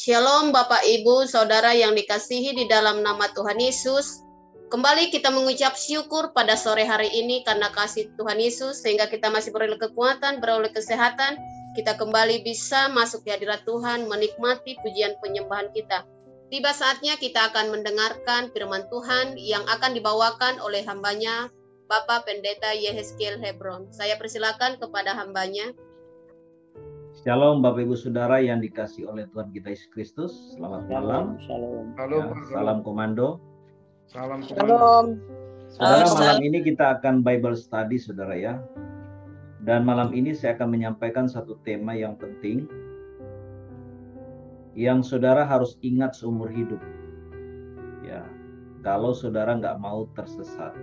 Shalom Bapak Ibu, Saudara yang dikasihi di dalam nama Tuhan Yesus. Kembali kita mengucap syukur pada sore hari ini karena kasih Tuhan Yesus, sehingga kita masih beroleh kekuatan, beroleh kesehatan. Kita kembali bisa masuk di hadirat Tuhan, menikmati pujian penyembahan kita. Tiba saatnya kita akan mendengarkan firman Tuhan yang akan dibawakan oleh hambanya, Bapak Pendeta Yehezkiel Hebron. Saya persilakan kepada hambanya. Shalom Bapak Ibu Saudara yang dikasih oleh Tuhan kita Yesus Kristus. Selamat malam. Shalom. Salam komando. Salam komando. Saudara, malam ini kita akan Bible study, saudara ya. Dan malam ini saya akan menyampaikan satu tema yang penting yang saudara harus ingat seumur hidup. Ya, kalau saudara nggak mau tersesat.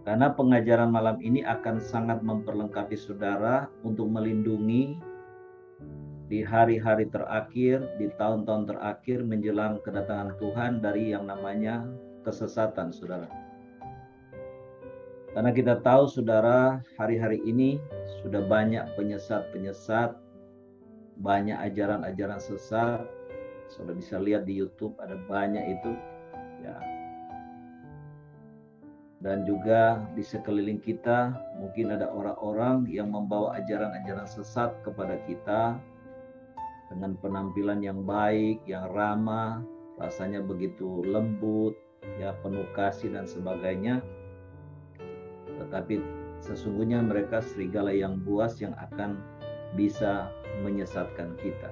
Karena pengajaran malam ini akan sangat memperlengkapi saudara untuk melindungi di hari-hari terakhir, di tahun-tahun terakhir menjelang kedatangan Tuhan dari yang namanya kesesatan, saudara. Karena kita tahu, saudara, hari-hari ini sudah banyak penyesat-penyesat, banyak ajaran-ajaran sesat. Saudara bisa lihat di YouTube ada banyak itu, ya. Dan juga di sekeliling kita mungkin ada orang-orang yang membawa ajaran-ajaran sesat kepada kita dengan penampilan yang baik, yang ramah, rasanya begitu lembut, ya, penuh kasih dan sebagainya. Tetapi sesungguhnya mereka serigala yang buas yang akan bisa menyesatkan kita.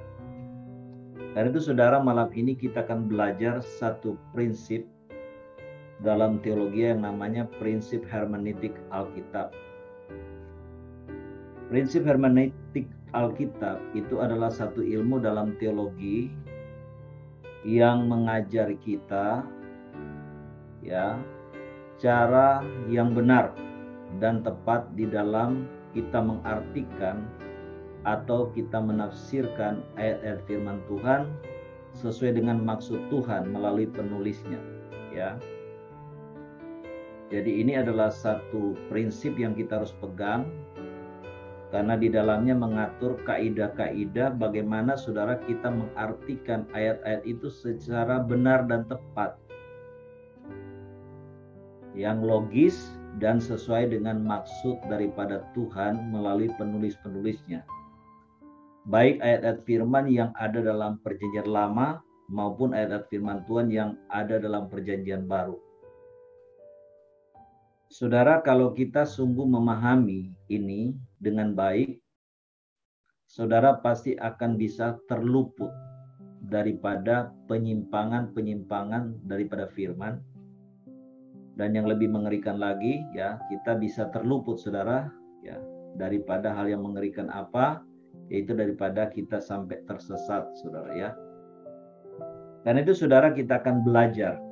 Karena itu saudara, malam ini kita akan belajar satu prinsip dalam teologi yang namanya prinsip hermeneutik Alkitab. Prinsip hermeneutik Alkitab itu adalah satu ilmu dalam teologi yang mengajari kita, ya, cara yang benar dan tepat di dalam kita mengartikan atau kita menafsirkan ayat-ayat firman Tuhan sesuai dengan maksud Tuhan melalui penulisnya, ya. Jadi ini adalah satu prinsip yang kita harus pegang, karena di dalamnya mengatur kaidah-kaidah bagaimana saudara kita mengartikan ayat-ayat itu secara benar dan tepat, yang logis dan sesuai dengan maksud daripada Tuhan melalui penulis-penulisnya. Baik ayat-ayat firman yang ada dalam perjanjian lama maupun ayat-ayat firman Tuhan yang ada dalam perjanjian baru. Saudara, kalau kita sungguh memahami ini dengan baik, saudara pasti akan bisa terluput daripada penyimpangan-penyimpangan daripada firman. Dan yang lebih mengerikan lagi, ya, kita bisa terluput, saudara, ya, daripada hal yang mengerikan apa, yaitu daripada kita sampai tersesat, saudara, ya. Dan itu saudara kita akan belajar.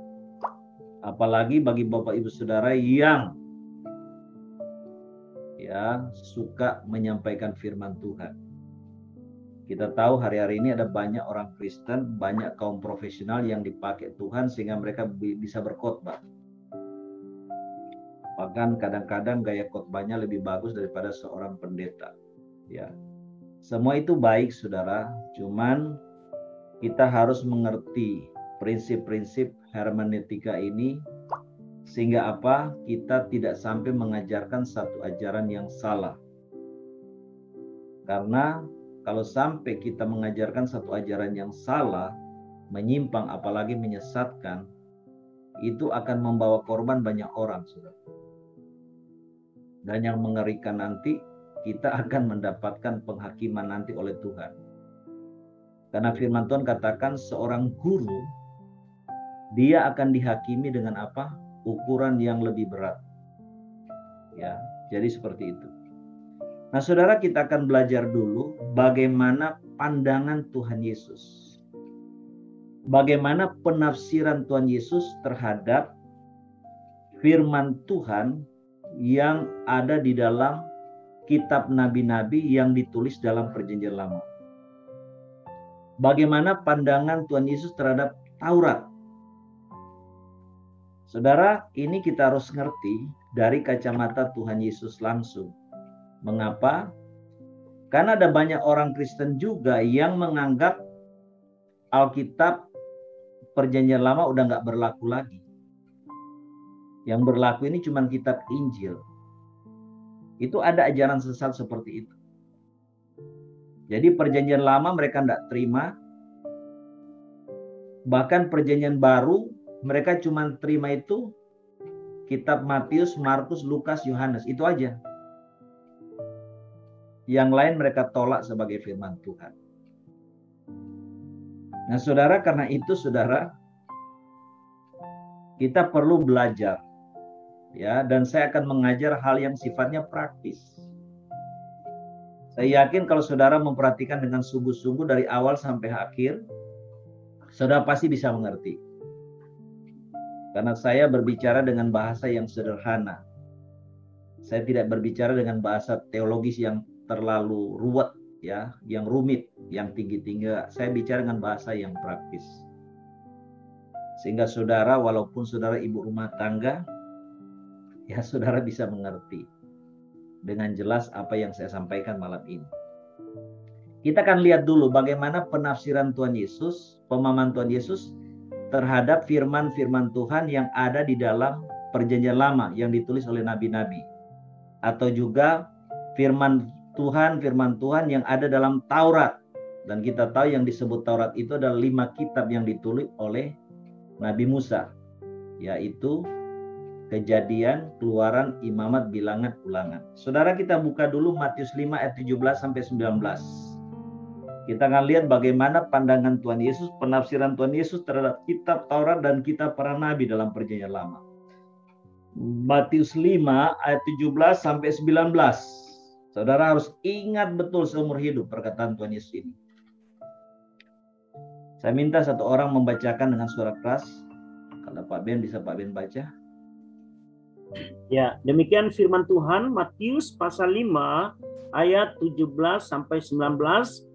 Apalagi bagi Bapak Ibu Saudara yang, ya, suka menyampaikan firman Tuhan. Kita tahu hari-hari ini ada banyak orang Kristen, banyak kaum profesional yang dipakai Tuhan sehingga mereka bisa berkhotbah. Bahkan kadang-kadang gaya khotbahnya lebih bagus daripada seorang pendeta. Ya, semua itu baik, saudara. Cuman kita harus mengerti prinsip-prinsip hermeneutika ini sehingga apa? Kita tidak sampai mengajarkan satu ajaran yang salah. Karena kalau sampai kita mengajarkan satu ajaran yang salah, menyimpang apalagi menyesatkan, itu akan membawa korban banyak orang, saudara. Dan yang mengerikan nanti, kita akan mendapatkan penghakiman nanti oleh Tuhan. Karena firman Tuhan katakan seorang guru, dia akan dihakimi dengan apa? Ukuran yang lebih berat. Ya, jadi seperti itu. Nah, saudara, kita akan belajar dulu bagaimana pandangan Tuhan Yesus. Bagaimana penafsiran Tuhan Yesus terhadap firman Tuhan yang ada di dalam kitab nabi-nabi yang ditulis dalam perjanjian lama. Bagaimana pandangan Tuhan Yesus terhadap Taurat. Saudara, ini kita harus ngerti dari kacamata Tuhan Yesus langsung. Mengapa? Karena ada banyak orang Kristen juga yang menganggap Alkitab Perjanjian Lama udah nggak berlaku lagi. Yang berlaku ini cuma kitab Injil. Itu ada ajaran sesat seperti itu. Jadi Perjanjian Lama mereka nggak terima. Bahkan Perjanjian Baru mereka cuma terima itu kitab Matius, Markus, Lukas, Yohanes. Itu aja. Yang lain mereka tolak sebagai firman Tuhan. Nah saudara, karena itu saudara, kita perlu belajar. Ya, dan saya akan mengajar hal yang sifatnya praktis. Saya yakin kalau saudara memperhatikan dengan sungguh-sungguh dari awal sampai akhir, saudara pasti bisa mengerti. Karena saya berbicara dengan bahasa yang sederhana. Saya tidak berbicara dengan bahasa teologis yang terlalu ruwet, ya, yang rumit, yang tinggi-tinggi. Saya bicara dengan bahasa yang praktis. Sehingga saudara, walaupun saudara ibu rumah tangga, ya saudara bisa mengerti dengan jelas apa yang saya sampaikan malam ini. Kita akan lihat dulu bagaimana penafsiran Tuhan Yesus, pemahaman Tuhan Yesus terhadap firman-firman Tuhan yang ada di dalam Perjanjian Lama yang ditulis oleh nabi-nabi. Atau juga firman Tuhan yang ada dalam Taurat. Dan kita tahu yang disebut Taurat itu adalah 5 kitab yang ditulis oleh Nabi Musa. Yaitu Kejadian, Keluaran, Imamat, Bilangan, Ulangan. Saudara, kita buka dulu Matius 5 ayat 17 sampai 19. Kita akan lihat bagaimana pandangan Tuhan Yesus, penafsiran Tuhan Yesus terhadap kitab Taurat dan kitab para nabi dalam Perjanjian Lama. Matius 5 ayat 17 sampai 19. Saudara harus ingat betul seumur hidup perkataan Tuhan Yesus ini. Saya minta satu orang membacakan dengan suara keras. Kalau Pak Ben bisa Pak Ben baca. Ya, demikian firman Tuhan Matius pasal 5 ayat 17 sampai 19.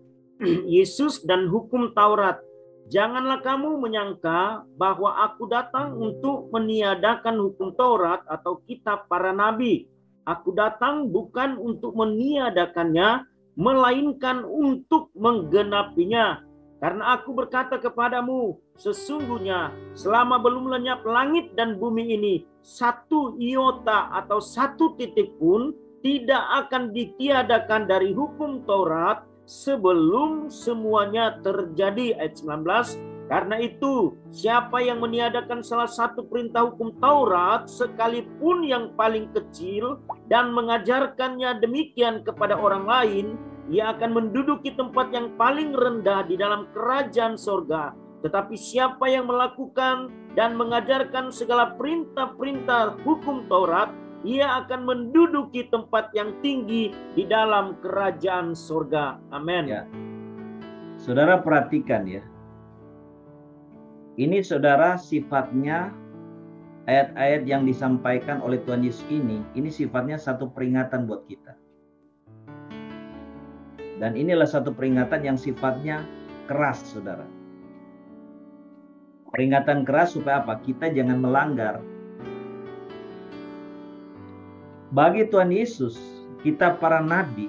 Yesus dan hukum Taurat. Janganlah kamu menyangka bahwa aku datang untuk meniadakan hukum Taurat atau kitab para nabi. Aku datang bukan untuk meniadakannya, melainkan untuk menggenapinya. Karena aku berkata kepadamu, sesungguhnya selama belum lenyap langit dan bumi ini, 1 iota atau 1 titik pun tidak akan ditiadakan dari hukum Taurat sebelum semuanya terjadi. Ayat 19. Karena itu, siapa yang meniadakan salah satu perintah hukum Taurat, sekalipun yang paling kecil, dan mengajarkannya demikian kepada orang lain, ia akan menduduki tempat yang paling rendah di dalam kerajaan sorga. Tetapi siapa yang melakukan dan mengajarkan segala perintah-perintah hukum Taurat, ia akan menduduki tempat yang tinggi di dalam kerajaan sorga. Amin. Ya. Saudara perhatikan ya. Ini saudara sifatnya ayat-ayat yang disampaikan oleh Tuhan Yesus ini sifatnya satu peringatan buat kita. Dan inilah satu peringatan yang sifatnya keras, saudara. Peringatan keras supaya apa? Kita jangan melanggar. Bagi Tuhan Yesus, kitab para nabi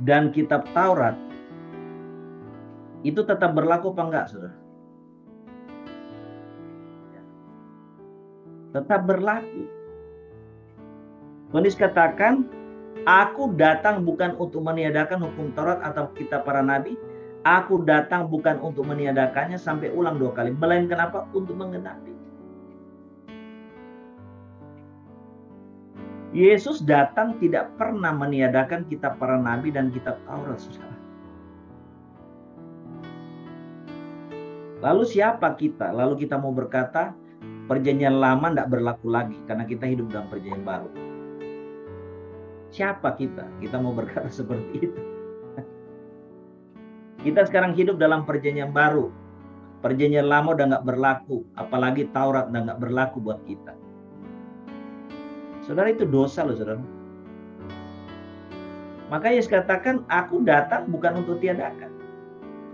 dan kitab Taurat itu tetap berlaku apa enggak, saudara? Tetap berlaku. Tuhan Yesus katakan, aku datang bukan untuk meniadakan hukum Taurat atau kitab para nabi. Aku datang bukan untuk meniadakannya sampai ulang 2 kali. Melainkan apa? Untuk menggenapi. Yesus datang tidak pernah meniadakan kitab para nabi dan kitab Taurat, saudara. Lalu siapa kita? Lalu kita mau berkata, Perjanjian Lama tidak berlaku lagi karena kita hidup dalam Perjanjian Baru. Siapa kita? Kita mau berkata seperti itu. Kita sekarang hidup dalam Perjanjian Baru. Perjanjian Lama udah nggak berlaku, apalagi Taurat udah nggak berlaku buat kita. Saudara, itu dosa loh, saudara. Maka Yesus katakan, aku datang bukan untuk tiadakan,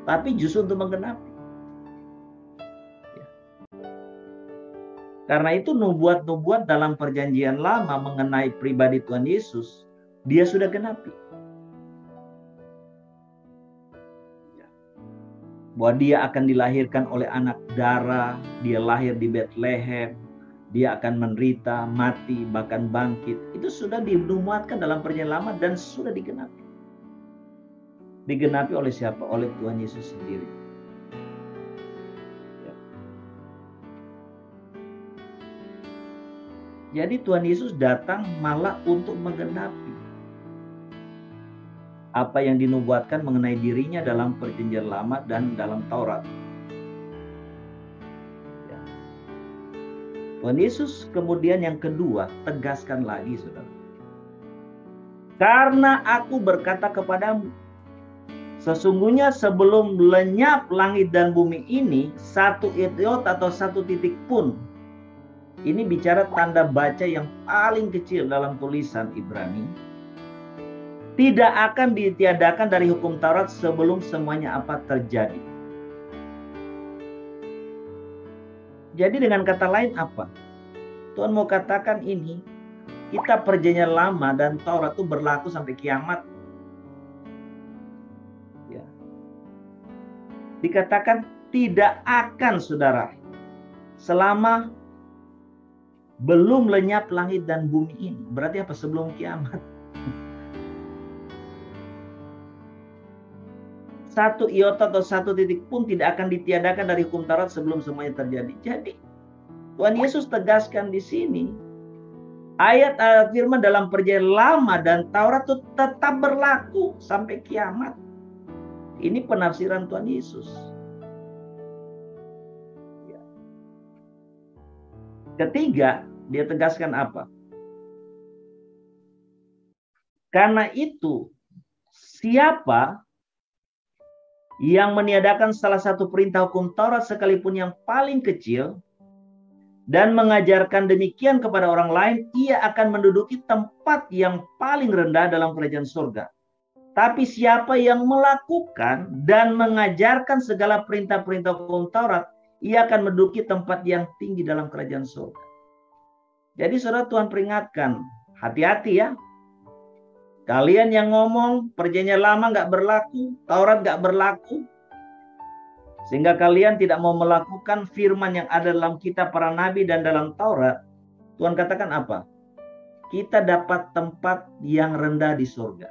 tapi justru untuk menggenapi. Karena itu nubuat-nubuat dalam Perjanjian Lama mengenai pribadi Tuhan Yesus, dia sudah genapi. bahwa dia akan dilahirkan oleh anak darah, dia lahir di Bethlehem, dia akan menderita, mati, bahkan bangkit. Itu sudah dinubuatkan dalam Perjanjian Lama dan sudah digenapi. Digenapi oleh siapa? Oleh Tuhan Yesus sendiri. Ya. Jadi Tuhan Yesus datang malah untuk menggenapi apa yang dinubuatkan mengenai dirinya dalam Perjanjian Lama dan dalam Taurat. Ya. Tuhan Yesus kemudian yang kedua tegaskan lagi, saudara. Karena aku berkata kepadamu, sesungguhnya sebelum lenyap langit dan bumi ini, satu iota atau satu titik pun. Ini bicara tanda baca yang paling kecil dalam tulisan Ibrani. Tidak akan ditiadakan dari hukum Taurat sebelum semuanya apa terjadi. Jadi dengan kata lain apa? Tuhan mau katakan ini, kita Perjanjian Lama dan Taurat itu berlaku sampai kiamat. Ya. Dikatakan tidak akan, saudara, selama belum lenyap langit dan bumi ini. Berarti apa? Sebelum kiamat. Satu iota atau satu titik pun tidak akan ditiadakan dari hukum Taurat sebelum semuanya terjadi. Jadi Tuhan Yesus tegaskan di sini, ayat-ayat firman dalam Perjanjian Lama dan Taurat itu tetap berlaku sampai kiamat. Ini penafsiran Tuhan Yesus. Ya. Ketiga, dia tegaskan apa? Karena itu, siapa yang meniadakan salah satu perintah hukum Taurat sekalipun yang paling kecil dan mengajarkan demikian kepada orang lain, ia akan menduduki tempat yang paling rendah dalam kerajaan surga. Tapi siapa yang melakukan dan mengajarkan segala perintah-perintah hukum Taurat, ia akan menduduki tempat yang tinggi dalam kerajaan surga. Jadi saudara, Tuhan peringatkan, hati-hati ya. Kalian yang ngomong Perjanjian Lama nggak berlaku, Taurat nggak berlaku, sehingga kalian tidak mau melakukan firman yang ada dalam kitab para nabi dan dalam Taurat. Tuhan katakan apa? Kita dapat tempat yang rendah di surga.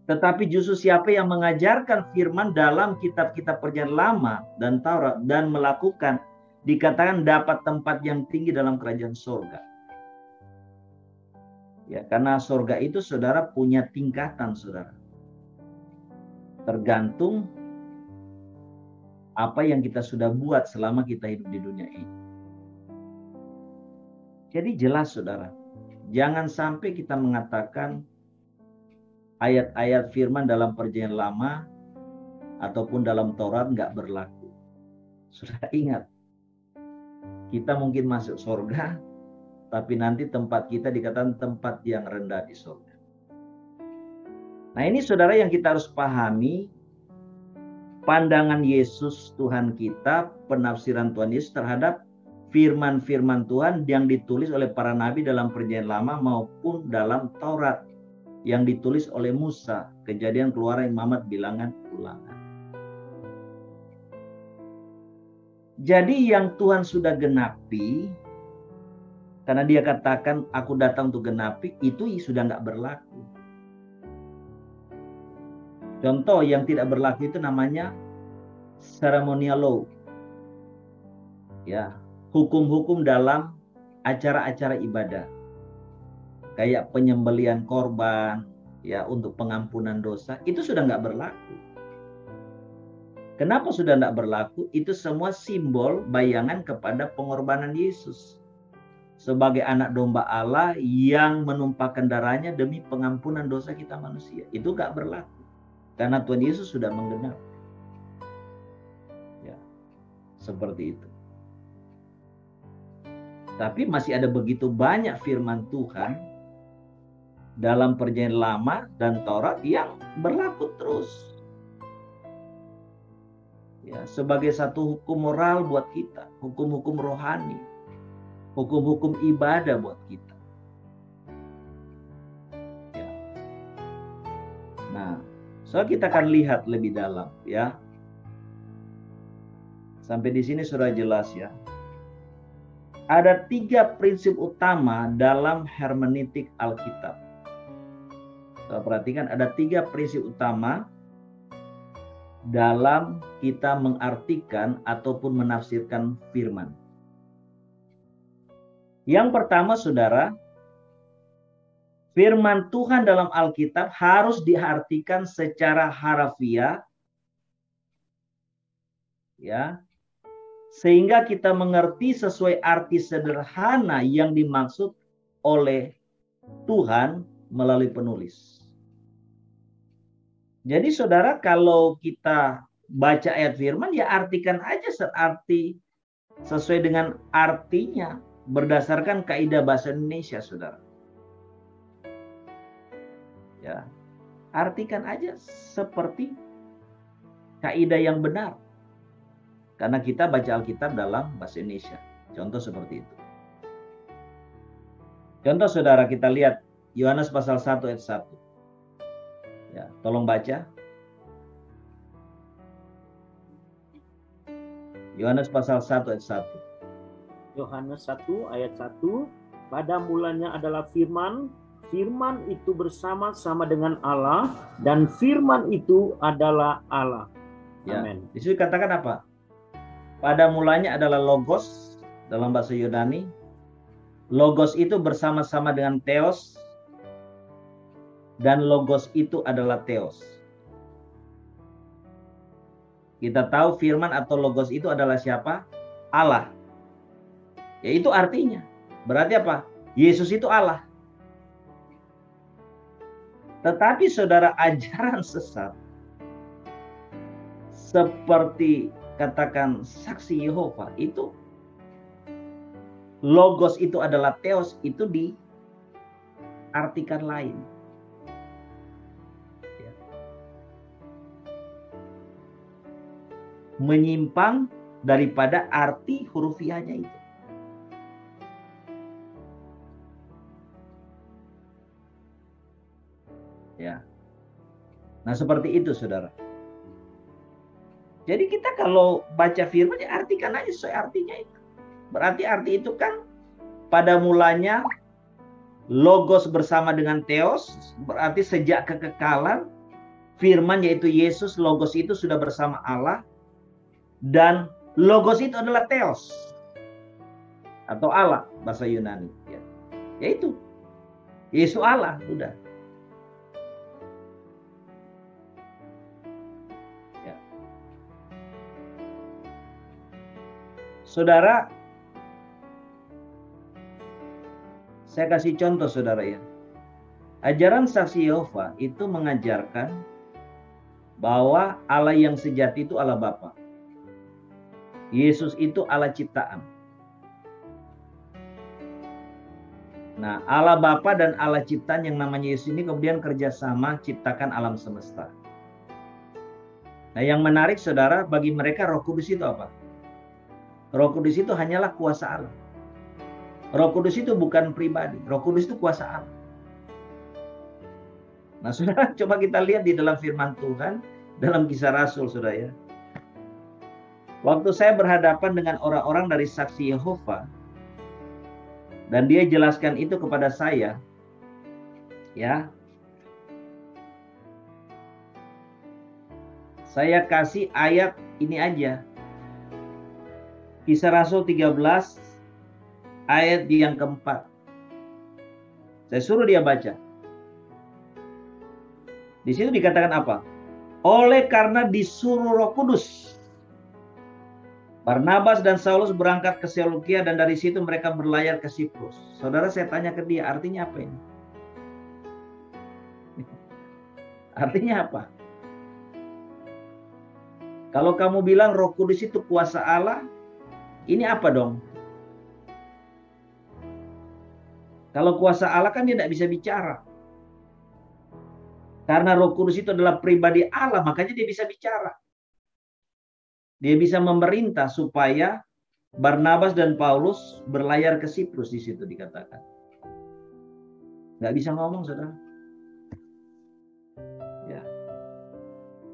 Tetapi justru siapa yang mengajarkan firman dalam kitab-kitab Perjanjian Lama dan Taurat dan melakukan, dikatakan dapat tempat yang tinggi dalam kerajaan surga. Ya, karena surga itu saudara punya tingkatan, saudara. Tergantung apa yang kita sudah buat selama kita hidup di dunia ini. Jadi jelas, saudara, jangan sampai kita mengatakan ayat-ayat firman dalam Perjanjian Lama ataupun dalam Taurat nggak berlaku. Sudah ingat, kita mungkin masuk surga, tapi nanti tempat kita dikatakan tempat yang rendah di surga. Nah ini saudara yang kita harus pahami, pandangan Yesus Tuhan kita, penafsiran Tuhan Yesus terhadap firman-firman Tuhan yang ditulis oleh para nabi dalam Perjanjian Lama maupun dalam Taurat yang ditulis oleh Musa, Kejadian, Keluaran, Imamat, Bilangan, Ulangan. Jadi yang Tuhan sudah genapi, karena dia katakan aku datang untuk genapi, itu sudah nggak berlaku. Contoh yang tidak berlaku itu namanya ceremonial law. Ya, hukum-hukum dalam acara-acara ibadah. Kayak penyembelian korban, ya, untuk pengampunan dosa, itu sudah nggak berlaku. Kenapa sudah nggak berlaku? Itu semua simbol bayangan kepada pengorbanan Yesus sebagai anak domba Allah yang menumpahkan darahnya demi pengampunan dosa kita manusia. Itu gak berlaku. Karena Tuhan Yesus sudah menggenapi. Ya, seperti itu. Tapi masih ada begitu banyak firman Tuhan dalam Perjanjian Lama dan Taurat yang berlaku terus. Ya, sebagai satu hukum moral buat kita, hukum-hukum rohani. Hukum-hukum ibadah buat kita. Ya. Nah, So kita akan lihat lebih dalam ya. Sampai di sini sudah jelas ya. Ada 3 prinsip utama dalam hermeneutik Alkitab. So, perhatikan ada 3 prinsip utama dalam kita mengartikan ataupun menafsirkan firman. Yang pertama, saudara, firman Tuhan dalam Alkitab harus diartikan secara harafiah, ya, sehingga kita mengerti sesuai arti sederhana yang dimaksud oleh Tuhan melalui penulis. Jadi saudara, kalau kita baca ayat firman, ya artikan aja searti sesuai dengan artinya berdasarkan kaidah bahasa Indonesia, saudara. Ya, artikan aja seperti kaidah yang benar. Karena kita baca Alkitab dalam bahasa Indonesia. Contoh seperti itu. Contoh saudara, kita lihat Yohanes pasal 1 ayat 1. Ya, tolong baca. Yohanes pasal 1 ayat 1. Yohanes 1 ayat 1. Pada mulanya adalah firman, firman itu bersama-sama dengan Allah, dan firman itu adalah Allah. Ya, Amin. di situ katakan apa? Pada mulanya adalah logos dalam bahasa Yunani. Logos itu bersama-sama dengan theos, dan logos itu adalah theos. Kita tahu firman atau logos itu adalah siapa? Allah. Ya, itu artinya. Berarti apa? Yesus itu Allah. Tetapi saudara, ajaran sesat seperti katakan saksi Yehova itu, logos itu adalah theos, itu diartikan lain. Ya. Menyimpang daripada arti hurufiahnya itu. Ya. Nah, seperti itu saudara. Jadi kita kalau baca firman, ya artikan aja sesuai artinya itu. Berarti arti itu kan pada mulanya logos bersama dengan theos, berarti sejak kekekalan firman yaitu Yesus, logos itu sudah bersama Allah, dan logos itu adalah theos atau Allah bahasa Yunani. Ya. Yaitu Yesus Allah, udah. Saudara, saya kasih contoh saudara ya. Ajaran saksi Yehova itu mengajarkan bahwa Allah yang sejati itu Allah Bapa. Yesus itu Allah ciptaan. Nah, Allah Bapa dan Allah ciptaan yang namanya Yesus ini kemudian kerjasama ciptakan alam semesta. Nah, yang menarik saudara, bagi mereka Roh Kudus itu apa? Roh Kudus itu hanyalah kuasa Allah. Roh Kudus itu bukan pribadi. Roh Kudus itu kuasa Allah. Nah, saudara, coba kita lihat di dalam firman Tuhan, dalam Kisah Rasul, saudara ya. Waktu saya berhadapan dengan orang-orang dari saksi Yehova, dan dia jelaskan itu kepada saya, ya, saya kasih ayat ini aja. Kisah Rasul 13 ayat yang keempat. Saya suruh dia baca. Di situ dikatakan apa? Oleh karena disuruh Roh Kudus, Barnabas dan Saulus berangkat ke Seleukia, dan dari situ mereka berlayar ke Siprus. Saudara, saya tanya ke dia, artinya apa ini? Artinya apa? Kalau kamu bilang Roh Kudus itu kuasa Allah, ini apa dong? Kalau kuasa Allah kan dia tidak bisa bicara. Karena Roh Kudus itu adalah pribadi Allah, makanya dia bisa bicara. Dia bisa memerintah supaya Barnabas dan Paulus berlayar ke Siprus, di situ dikatakan. Nggak bisa ngomong, saudara. Ya.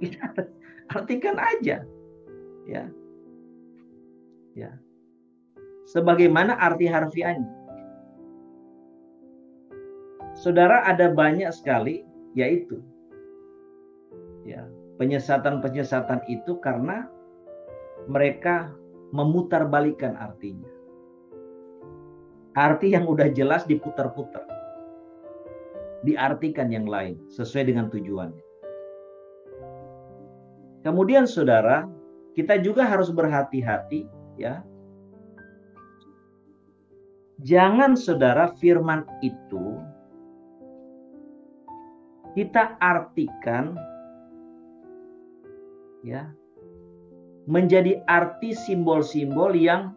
Kita artikan aja. Ya. Ya. Sebagaimana arti harfiahnya. Saudara, ada banyak sekali yaitu ya, penyesatan-penyesatan itu karena mereka memutarbalikkan artinya. Arti yang udah jelas diputar-putar. Diartikan yang lain sesuai dengan tujuannya. Kemudian saudara, kita juga harus berhati-hati ya. Jangan saudara firman itu kita artikan ya menjadi arti simbol-simbol yang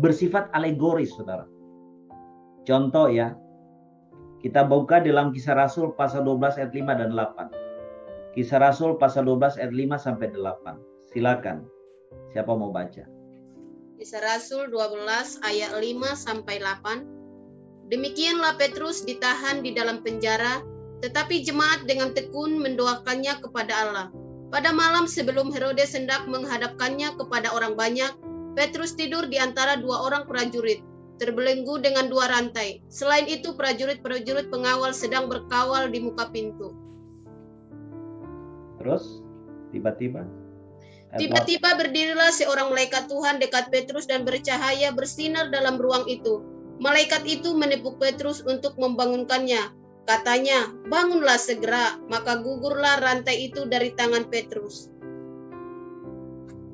bersifat alegoris, saudara. Contoh ya, kita buka dalam Kisah Rasul pasal 12 ayat 5 dan 8. Kisah Rasul pasal 12 ayat 5 sampai 8. Silakan. Siapa mau baca? Kisah Rasul 12 ayat 5 sampai 8. Demikianlah Petrus ditahan di dalam penjara, tetapi jemaat dengan tekun mendoakannya kepada Allah. Pada malam sebelum Herodes hendak menghadapkannya kepada orang banyak, Petrus tidur di antara dua orang prajurit, terbelenggu dengan dua rantai. Selain itu, prajurit-prajurit pengawal sedang berkawal di muka pintu. Terus, tiba-tiba berdirilah seorang malaikat Tuhan dekat Petrus dan bercahaya bersinar dalam ruang itu. Malaikat itu menepuk Petrus untuk membangunkannya. Katanya, bangunlah segera, maka gugurlah rantai itu dari tangan Petrus.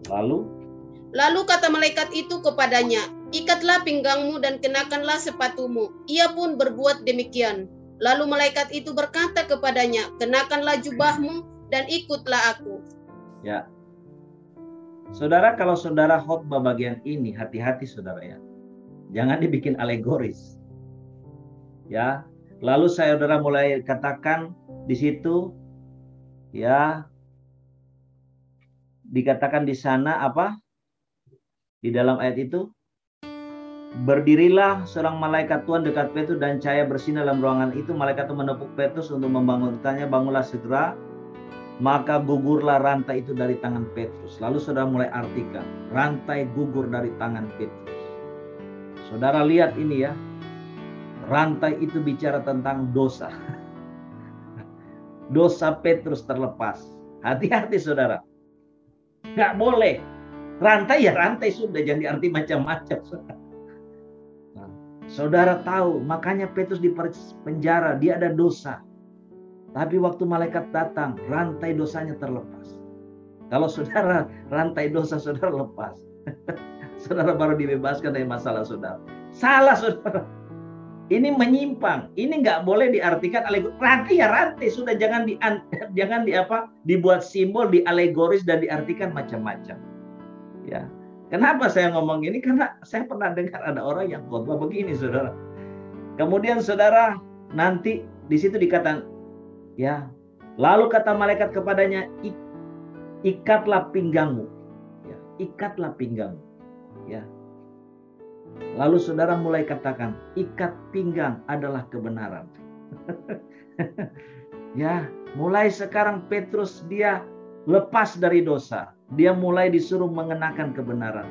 Lalu kata malaikat itu kepadanya, ikatlah pinggangmu dan kenakanlah sepatumu. Ia pun berbuat demikian. Lalu malaikat itu berkata kepadanya, kenakanlah jubahmu dan ikutlah aku. Ya. Saudara, kalau saudara khotbah bagian ini, hati-hati saudara ya. Jangan dibikin alegoris. Ya. Lalu saudara mulai katakan di situ, ya, dikatakan di sana apa? Di dalam ayat itu, berdirilah seorang malaikat Tuhan dekat Petrus dan cahaya bersinar dalam ruangan itu. Malaikat itu menepuk Petrus untuk membangunkannya, bangunlah segera, maka gugurlah rantai itu dari tangan Petrus. Lalu saudara mulai artikan, rantai gugur dari tangan Petrus. Saudara lihat ini ya. Rantai itu bicara tentang dosa. Dosa Petrus terlepas. Hati-hati saudara. Nggak boleh. Rantai ya rantai sudah, jangan diarti macam-macam. Nah, saudara tahu, makanya Petrus di penjara, dia ada dosa. Tapi waktu malaikat datang, rantai dosanya terlepas. Kalau saudara rantai dosa saudara lepas, saudara baru dibebaskan dari masalah saudara. Salah saudara. Ini menyimpang. Ini nggak boleh diartikan alegoris. Rantai ya rantai sudah, jangan dibuat simbol, dialegoris dan diartikan macam-macam. Ya. Kenapa saya ngomong ini? Karena saya pernah dengar ada orang yang khotbah begini, saudara. Kemudian saudara nanti di situ dikatakan, ya. Lalu kata malaikat kepadanya, ikatlah pinggangmu. Ya, ikatlah pinggangmu. Ya. Lalu saudara mulai katakan, ikat pinggang adalah kebenaran. Ya, mulai sekarang Petrus dia lepas dari dosa. Dia mulai disuruh mengenakan kebenaran.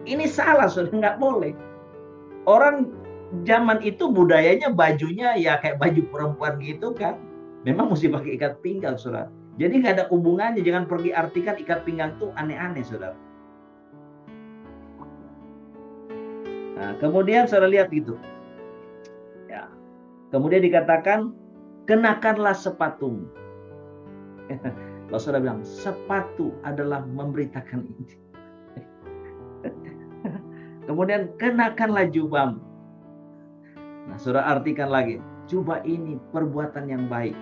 Ini salah, saudara, nggak boleh. Orang zaman itu budayanya bajunya ya kayak baju perempuan gitu kan. Memang mesti pakai ikat pinggang, saudara. Jadi nggak ada hubungannya. Jangan pergi artikan ikat pinggang itu aneh-aneh, saudara. Nah, kemudian saudara lihat gitu. Ya. Kemudian dikatakan, kenakanlah sepatumu. Kalau saudara bilang, sepatu adalah memberitakan Injil. Kemudian kenakanlah jubahmu. Nah, saudara artikan lagi, jubah ini perbuatan yang baik.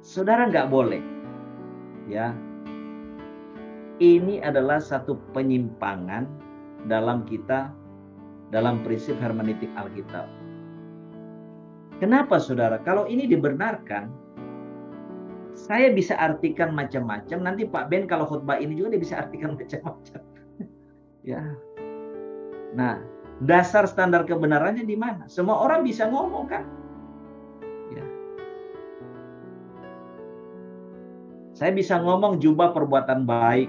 Saudara nggak boleh. Ya. Ini adalah satu penyimpangan dalam prinsip hermeneutik Alkitab. Kenapa saudara? Kalau ini dibenarkan, saya bisa artikan macam-macam. Nanti Pak Ben kalau khotbah ini juga dia bisa artikan macam-macam. Ya. Nah, dasar standar kebenarannya di mana? Semua orang bisa ngomong kan? Ya. Saya bisa ngomong jubah perbuatan baik.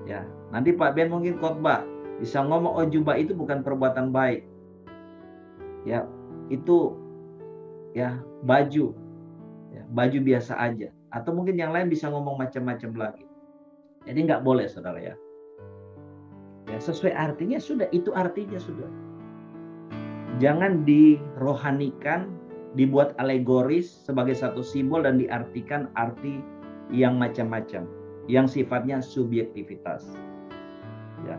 Ya, nanti Pak Ben mungkin khotbah bisa ngomong oh jubah itu bukan perbuatan baik. Ya, itu ya baju. Ya, baju biasa aja. Atau mungkin yang lain bisa ngomong macam-macam lagi. Jadi nggak boleh saudara ya. Ya, sesuai artinya sudah, itu artinya sudah. Jangan dirohanikan, dibuat alegoris sebagai satu simbol dan diartikan arti yang macam-macam, yang sifatnya subjektivitas. Ya.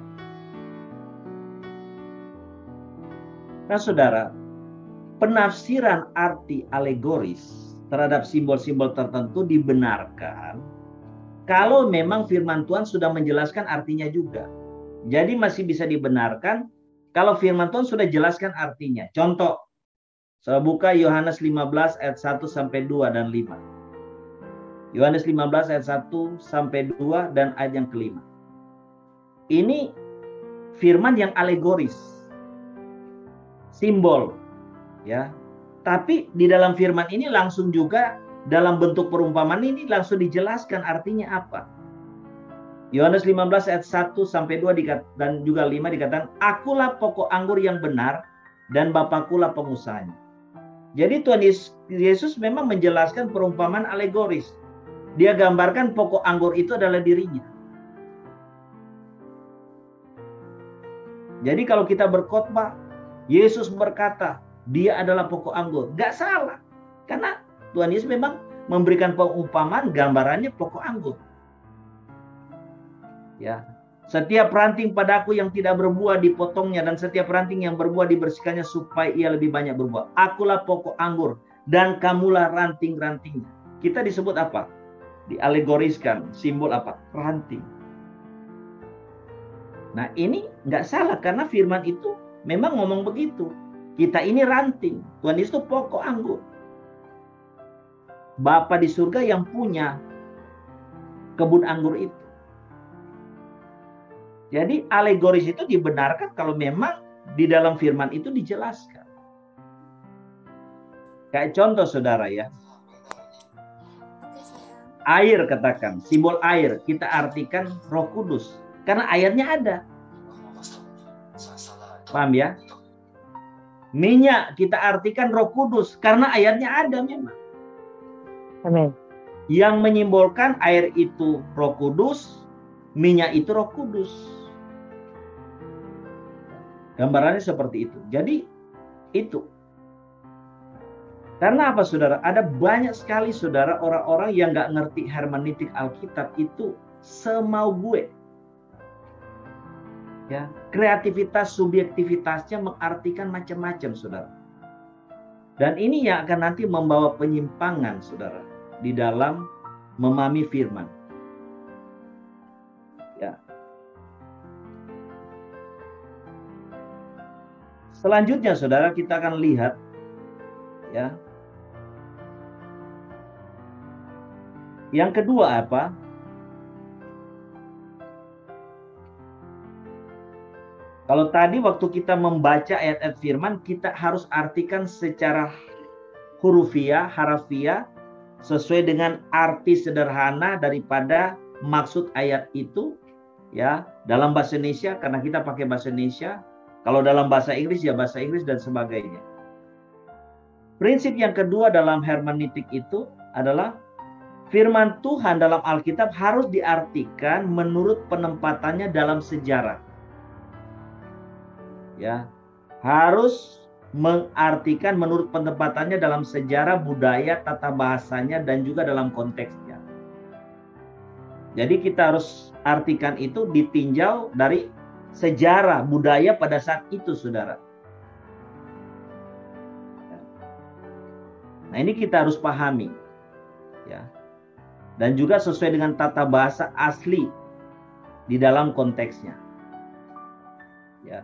Nah saudara, penafsiran arti alegoris terhadap simbol-simbol tertentu dibenarkan kalau memang firman Tuhan sudah menjelaskan artinya juga. Jadi masih bisa dibenarkan kalau firman Tuhan sudah jelaskan artinya. Contoh, saya buka Yohanes 15 ayat 1 sampai 2 dan 5. Yohanes 15 ayat 1 sampai 2 dan ayat yang kelima. Ini firman yang alegoris. Simbol, ya. Tapi di dalam firman ini langsung juga dalam bentuk perumpamaan ini langsung dijelaskan artinya apa. Yohanes 15 ayat 1 sampai 2 dan juga 5 dikatakan, akulah pokok anggur yang benar dan Bapakkulah pengusahanya. Jadi Tuhan Yesus memang menjelaskan perumpamaan alegoris. Dia gambarkan pokok anggur itu adalah dirinya. Jadi kalau kita berkhotbah, Yesus berkata, dia adalah pokok anggur. Gak salah. Karena Tuhan Yesus memang memberikan perumpamaan gambarannya pokok anggur. Ya, setiap ranting padaku yang tidak berbuah dipotongnya dan setiap ranting yang berbuah dibersihkannya supaya ia lebih banyak berbuah. Akulah pokok anggur dan kamulah ranting-rantingnya. Kita disebut apa? Dialegoriskan, simbol apa? Ranting. Nah ini nggak salah karena firman itu memang ngomong begitu. Kita ini ranting, Tuhan Yesus itu pokok anggur. Bapa di surga yang punya kebun anggur itu. Jadi alegoris itu dibenarkan kalau memang di dalam firman itu dijelaskan. Kayak contoh saudara ya. Air katakan, simbol air kita artikan Roh Kudus. Karena airnya ada. Paham ya? Minyak kita artikan Roh Kudus. Karena airnya ada memang. Amin. Yang menyimbolkan air itu Roh Kudus, minyak itu Roh Kudus. Gambarannya seperti itu. Jadi itu. Karena apa saudara? Ada banyak sekali saudara orang-orang yang gak ngerti hermeneutik Alkitab itu semau gue. Ya, kreativitas, subjektivitasnya mengartikan macam-macam saudara. Dan ini yang akan nanti membawa penyimpangan saudara di dalam memahami firman. Ya. Selanjutnya saudara kita akan lihat ya. Yang kedua apa? Kalau tadi waktu kita membaca ayat-ayat firman kita harus artikan secara hurufiah, harafiah sesuai dengan arti sederhana daripada maksud ayat itu ya dalam bahasa Indonesia karena kita pakai bahasa Indonesia. Kalau dalam bahasa Inggris ya bahasa Inggris dan sebagainya. Prinsip yang kedua dalam hermeneutik itu adalah firman Tuhan dalam Alkitab harus diartikan menurut penempatannya dalam sejarah. Ya, harus mengartikan menurut penempatannya dalam sejarah, budaya, tata bahasanya dan juga dalam konteksnya. Jadi kita harus artikan itu ditinjau dari sejarah, budaya pada saat itu, saudara. Nah, ini kita harus pahami. Ya. Dan juga sesuai dengan tata bahasa asli di dalam konteksnya. Ya.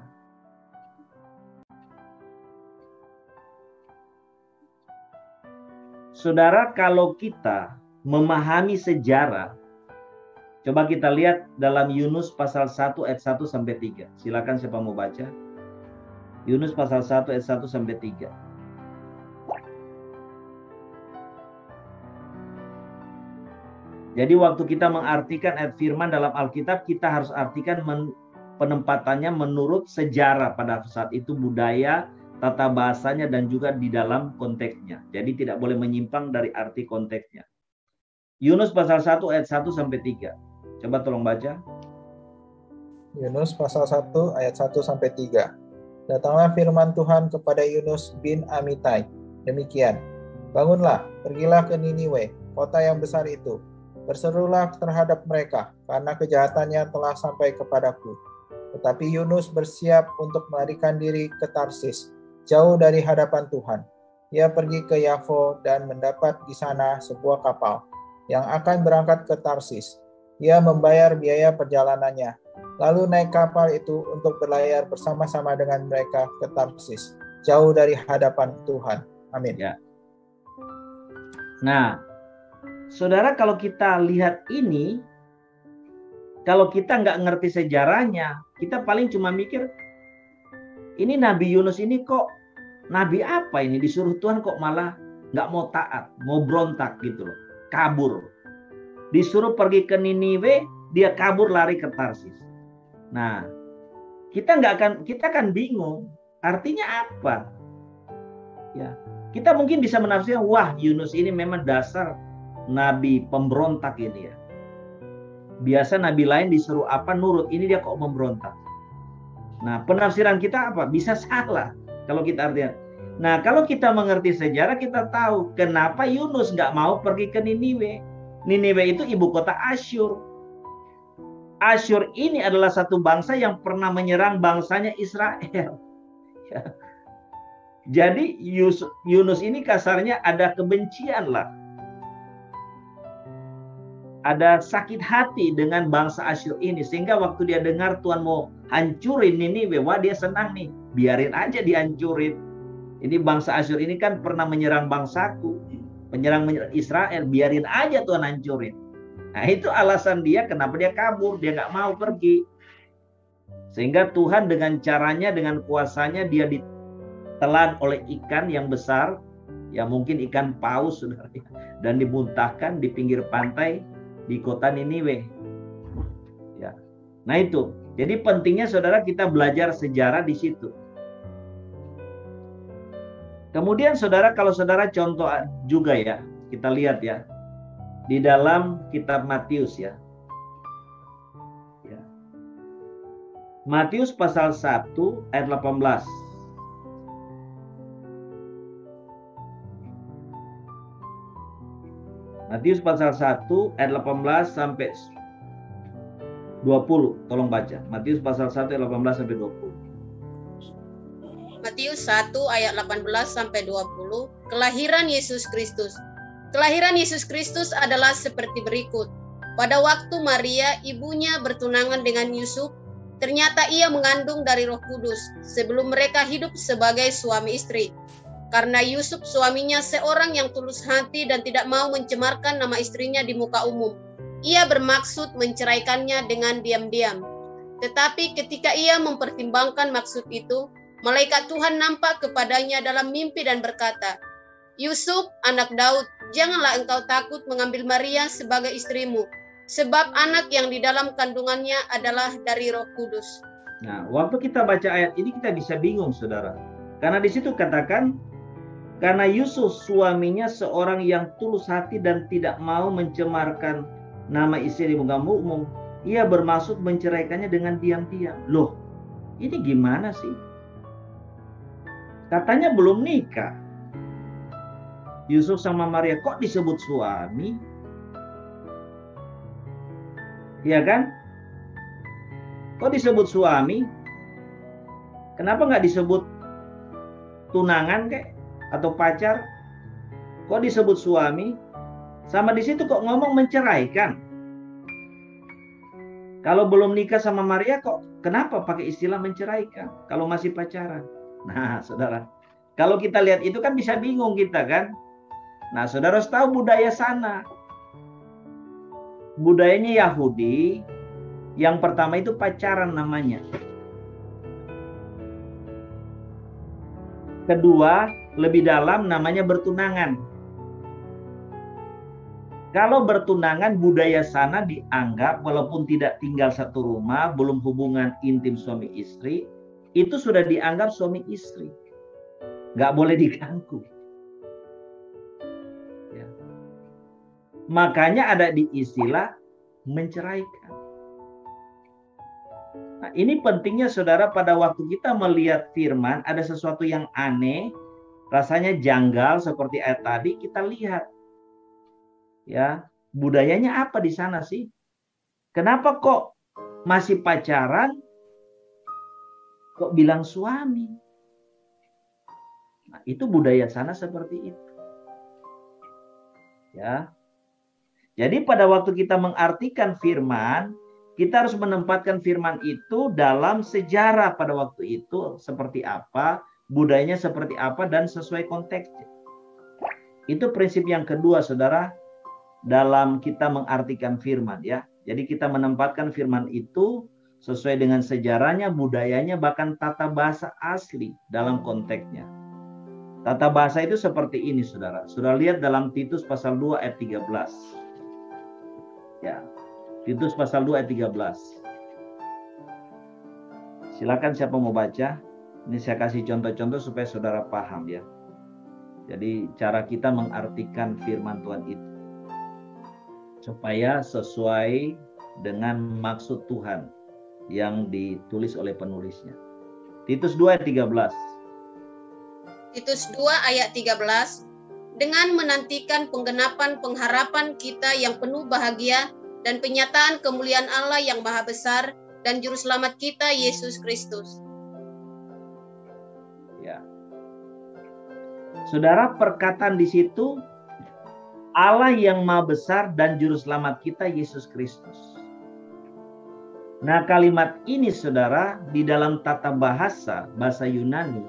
Saudara, kalau kita memahami sejarah, coba kita lihat dalam Yunus pasal 1 ayat 1 sampai 3. Silakan siapa mau baca. Yunus pasal 1 ayat 1 sampai 3. Jadi waktu kita mengartikan ayat firman dalam Alkitab, kita harus artikan penempatannya menurut sejarah pada saat itu, budaya, tata bahasanya, dan juga di dalam konteksnya. Jadi tidak boleh menyimpang dari arti konteksnya. Yunus pasal 1 ayat 1 sampai 3. Coba tolong baca. Yunus pasal 1 ayat 1 sampai 3. Datanglah firman Tuhan kepada Yunus bin Amitai. Demikian, bangunlah, pergilah ke Niniwe, kota yang besar itu. Berserulah terhadap mereka, karena kejahatannya telah sampai kepadaku. Tetapi Yunus bersiap untuk melarikan diri ke Tarsis, jauh dari hadapan Tuhan. Ia pergi ke Yafo dan mendapat di sana sebuah kapal yang akan berangkat ke Tarsis. Ia membayar biaya perjalanannya, lalu naik kapal itu untuk berlayar bersama-sama dengan mereka ke Tarsis, jauh dari hadapan Tuhan. Amin. Ya. Nah, saudara, kalau kita lihat ini, kalau kita nggak ngerti sejarahnya, kita paling cuma mikir, ini Nabi Yunus ini kok, Nabi apa ini? Disuruh Tuhan kok malah nggak mau taat, mau berontak gitu loh, kabur. Disuruh pergi ke Niniwe, dia kabur lari ke Tarsis. Nah, kita akan bingung, artinya apa? Ya, kita mungkin bisa menafsirkan, wah Yunus ini memang dasar nabi pemberontak ini ya. Biasa nabi lain disuruh apa nurut, ini dia kok memberontak. Nah, penafsiran kita apa? Bisa salah kalau kita artikan. Nah, kalau kita mengerti sejarah, kita tahu kenapa Yunus nggak mau pergi ke Niniwe. Niniwe itu ibu kota Asyur. Asyur ini adalah satu bangsa yang pernah menyerang bangsanya Israel. Jadi Yunus ini kasarnya ada kebencian lah. Ada sakit hati dengan bangsa Asyur ini. Sehingga waktu dia dengar Tuhan mau hancurin Niniwe, wah dia senang nih. Biarin aja dihancurin. Ini bangsa Asyur ini kan pernah menyerang bangsaku. Menyerang Israel. Biarin aja Tuhan hancurin. Nah, itu alasan dia kenapa dia kabur. Dia nggak mau pergi. Sehingga Tuhan dengan caranya, dengan kuasanya, dia ditelan oleh ikan yang besar. Ya mungkin ikan paus, saudara. Dan dimuntahkan di pinggir pantai di kota Niniwe. Ya. Nah itu. Jadi pentingnya saudara kita belajar sejarah di situ. Kemudian saudara, kalau saudara contoh juga ya, kita lihat ya. Di dalam kitab Matius ya. Matius pasal 1 ayat 18. Matius pasal 1 ayat 18 sampai 20. Tolong baca. Matius pasal 1 ayat 18 sampai 20. Matius 1 ayat 18 sampai 20. Kelahiran Yesus Kristus. Kelahiran Yesus Kristus adalah seperti berikut. Pada waktu Maria ibunya bertunangan dengan Yusuf, ternyata ia mengandung dari Roh Kudus sebelum mereka hidup sebagai suami istri. Karena Yusuf suaminya seorang yang tulus hati dan tidak mau mencemarkan nama istrinya di muka umum, ia bermaksud menceraikannya dengan diam-diam. Tetapi ketika ia mempertimbangkan maksud itu, malaikat Tuhan nampak kepadanya dalam mimpi dan berkata, Yusuf, anak Daud, janganlah engkau takut mengambil Maria sebagai istrimu, sebab anak yang di dalam kandungannya adalah dari Roh Kudus. Nah, waktu kita baca ayat ini kita bisa bingung, saudara. Karena di situ katakan, karena Yusuf suaminya seorang yang tulus hati dan tidak mau mencemarkan nama istri di muka umum, ia bermaksud menceraikannya dengan diam-diam. Loh, ini gimana sih? Katanya belum nikah. Yusuf sama Maria kok disebut suami? Iya kan? Kok disebut suami? Kenapa nggak disebut tunangan kek? Atau pacar? Kok disebut suami? Sama di situ kok ngomong menceraikan? Kalau belum nikah sama Maria kok kenapa pakai istilah menceraikan? Kalau masih pacaran. Nah, saudara, kalau kita lihat itu kan bisa bingung kita kan? Nah, saudara harus tahu budaya sana. Budayanya Yahudi, yang pertama itu pacaran namanya. Kedua, lebih dalam namanya bertunangan. Kalau bertunangan, budaya sana dianggap walaupun tidak tinggal satu rumah, belum hubungan intim suami istri, itu sudah dianggap suami istri. Nggak boleh diganggu. Ya. Makanya ada di istilah menceraikan. Nah, ini pentingnya saudara, pada waktu kita melihat firman, ada sesuatu yang aneh, rasanya janggal seperti ayat tadi, kita lihat. Ya, budayanya apa di sana sih? Kenapa kok masih pacaran? Kok bilang suami? Nah, itu budaya sana seperti itu. Ya. Jadi pada waktu kita mengartikan firman, kita harus menempatkan firman itu dalam sejarah pada waktu itu seperti apa, budayanya seperti apa, dan sesuai konteksnya. Itu prinsip yang kedua, saudara, dalam kita mengartikan firman, ya. Jadi kita menempatkan firman itu sesuai dengan sejarahnya, budayanya, bahkan tata bahasa asli dalam konteksnya. Tata bahasa itu seperti ini, saudara. Sudah lihat dalam Titus pasal 2 ayat 13. Ya. Titus pasal 2 ayat 13. Silakan siapa mau baca. Ini saya kasih contoh-contoh supaya saudara paham, ya. Jadi cara kita mengartikan firman Tuhan itu supaya sesuai dengan maksud Tuhan yang ditulis oleh penulisnya. Titus 2 ayat 13. Titus 2 ayat 13. Dengan menantikan penggenapan pengharapan kita yang penuh bahagia dan penyataan kemuliaan Allah yang maha besar dan juru selamat kita Yesus Kristus. Ya. Saudara, perkataan di situ Allah yang maha besar dan juru selamat kita Yesus Kristus. Nah, kalimat ini saudara di dalam tata bahasa Yunani,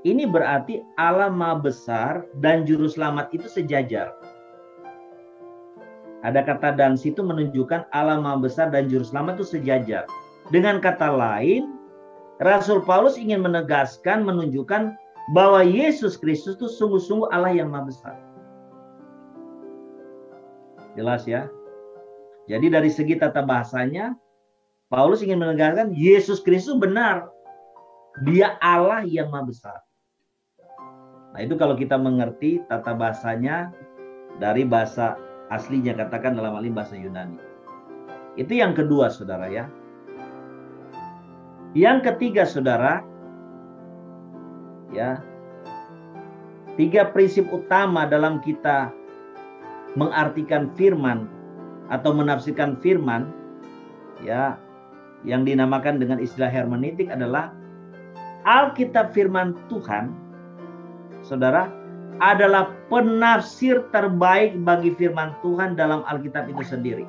ini berarti Allah maha besar dan juru selamat itu sejajar. Ada kata dan situ menunjukkan Allah maha besar dan juru selamat itu sejajar. Dengan kata lain, Rasul Paulus ingin menegaskan, menunjukkan bahwa Yesus Kristus itu sungguh-sungguh Allah yang maha besar. Jelas ya? Jadi dari segi tata bahasanya, Paulus ingin menegaskan Yesus Kristus benar. Dia Allah yang maha besar. Nah, itu kalau kita mengerti tata bahasanya dari bahasa aslinya, katakan dalam hal ini bahasa Yunani. Itu yang kedua, saudara, ya. Yang ketiga, saudara, ya, 3 prinsip utama dalam kita mengartikan firman atau menafsirkan firman, ya, yang dinamakan dengan istilah hermeneutik adalah Alkitab firman Tuhan, saudara, adalah penafsir terbaik bagi firman Tuhan dalam Alkitab itu sendiri.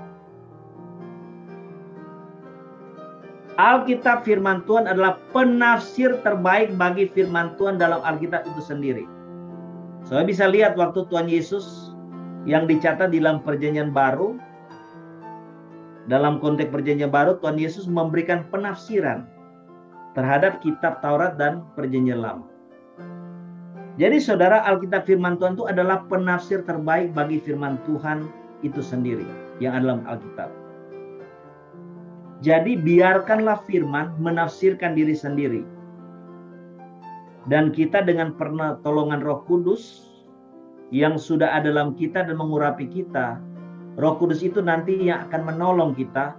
Alkitab firman Tuhan adalah penafsir terbaik bagi firman Tuhan dalam Alkitab itu sendiri. Saya bisa lihat waktu Tuhan Yesus yang dicatat di dalam perjanjian baru, dalam konteks perjanjian baru, Tuhan Yesus memberikan penafsiran terhadap kitab Taurat dan perjanjian lama. Jadi saudara, Alkitab firman Tuhan itu adalah penafsir terbaik bagi firman Tuhan itu sendiri yang ada dalam Alkitab. Jadi biarkanlah firman menafsirkan diri sendiri. Dan kita dengan pertolongan Roh Kudus yang sudah ada dalam kita dan mengurapi kita, Roh Kudus itu nanti yang akan menolong kita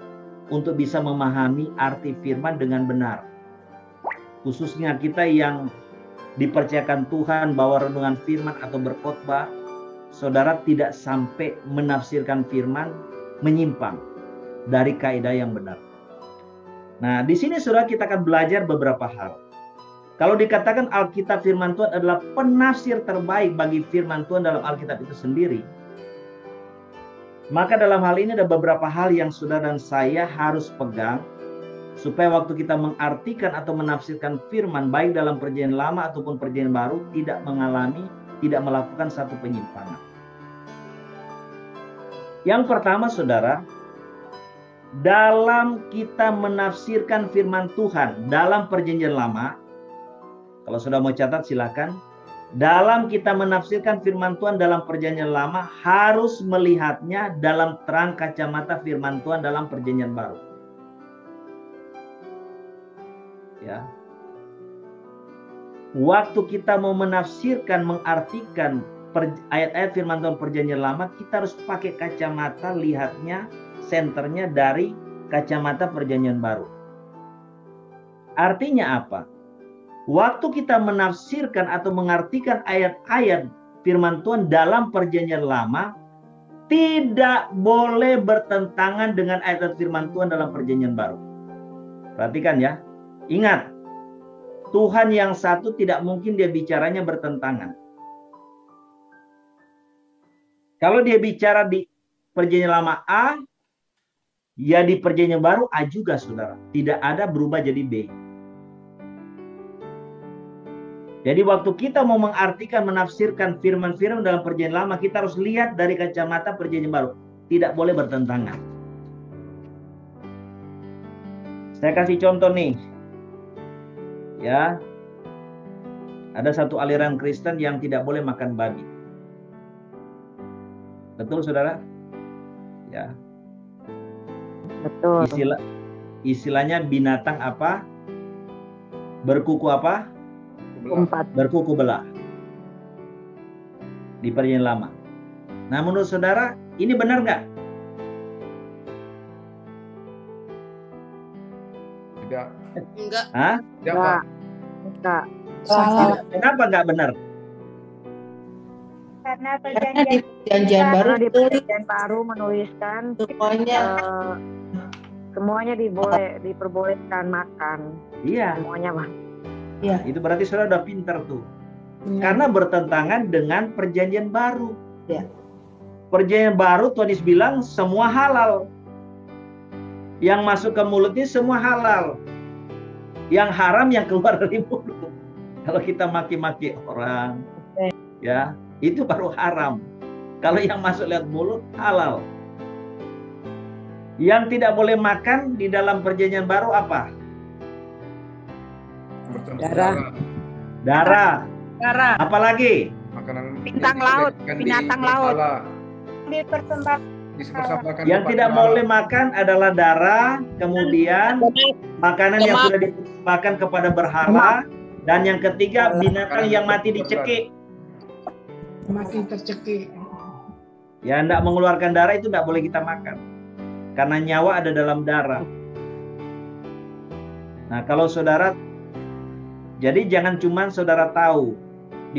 untuk bisa memahami arti firman dengan benar. Khususnya kita yang dipercayakan Tuhan bawa renungan firman atau berkhotbah, saudara tidak sampai menafsirkan firman menyimpang dari kaidah yang benar. Nah, di sini saudara kita akan belajar beberapa hal. Kalau dikatakan Alkitab firman Tuhan adalah penafsir terbaik bagi firman Tuhan dalam Alkitab itu sendiri, maka dalam hal ini ada beberapa hal yang saudara dan saya harus pegang supaya waktu kita mengartikan atau menafsirkan firman baik dalam perjanjian lama ataupun perjanjian baru tidak melakukan satu penyimpangan. Yang pertama saudara, dalam kita menafsirkan firman Tuhan dalam perjanjian lama, kalau sudah mau catat silakan, dalam kita menafsirkan firman Tuhan dalam perjanjian lama harus melihatnya dalam terang kacamata firman Tuhan dalam perjanjian baru. Ya. Waktu kita mau menafsirkan, mengartikan ayat-ayat firman Tuhan perjanjian lama, kita harus pakai kacamata, lihatnya senternya dari kacamata perjanjian baru. Artinya apa? Waktu kita menafsirkan atau mengartikan ayat-ayat firman Tuhan dalam perjanjian lama, tidak boleh bertentangan dengan ayat firman Tuhan dalam perjanjian baru. Perhatikan ya. Ingat, Tuhan yang satu tidak mungkin dia bicaranya bertentangan. Kalau dia bicara di perjanjian lama A, ya di perjanjian baru A juga, saudara. Tidak ada berubah jadi B. Jadi waktu kita mau mengartikan, menafsirkan firman-firman dalam perjanjian lama, kita harus lihat dari kacamata perjanjian baru. Tidak boleh bertentangan. Saya kasih contoh nih. Ya. Ada satu aliran Kristen yang tidak boleh makan babi. Betul, saudara? Ya. Betul. Istilahnya binatang apa? Berkuku apa? Empat. Berkuku belah. Di perjanjian lama. Nah, menurut saudara, ini benar nggak? Tidak. Enggak. Hah? Tidak, Pak. Enggak. Salah. Kenapa nggak benar? Karena di perjanjian baru Karena di tulis perjanjian baru menuliskan semuanya semuanya diperbolehkan makan. Iya. Semuanya, Bang. ya. Itu berarti saudara udah pintar tuh. Benar. Karena bertentangan dengan perjanjian baru. Ya. Perjanjian baru Tuhan Yesus bilang semua halal. Yang masuk ke mulutnya semua halal. Yang haram yang keluar dari mulut. Kalau kita maki-maki orang, ya itu baru haram. Kalau yang masuk lewat mulut halal. Yang tidak boleh makan di dalam perjanjian baru apa? Darah. Darah. Darah. Apalagi? Makanan Binatang laut, binatang laut. Dipersembahkan Yang kepada tidak Allah. boleh makan adalah darah, kemudian makanan yang sudah dipersembahkan kepada berhala, dan yang ketiga binatang yang mati dicekik. Mati tercekik. Ya, tidak mengeluarkan darah itu tidak boleh kita makan. Karena nyawa ada dalam darah. Nah, kalau saudara, jadi jangan cuma saudara tahu.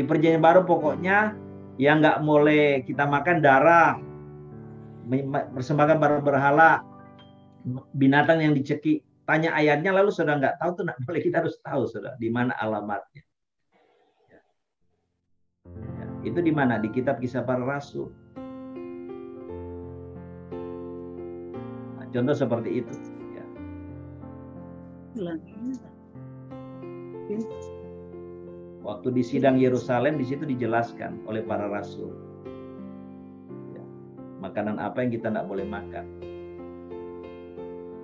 Di perjanjian baru pokoknya yang nggak boleh kita makan darah, persembahkan pada berhala, binatang yang dicekik. Tanya ayatnya lalu saudara nggak tahu tuh nggak boleh, kita harus tahu saudara di mana alamatnya. Ya, itu di mana? Di kitab Kisah Para Rasul. Nah, contoh seperti itu. Ya. Waktu di sidang Yerusalem di situ dijelaskan oleh para rasul. Ya, makanan apa yang kita tidak boleh makan.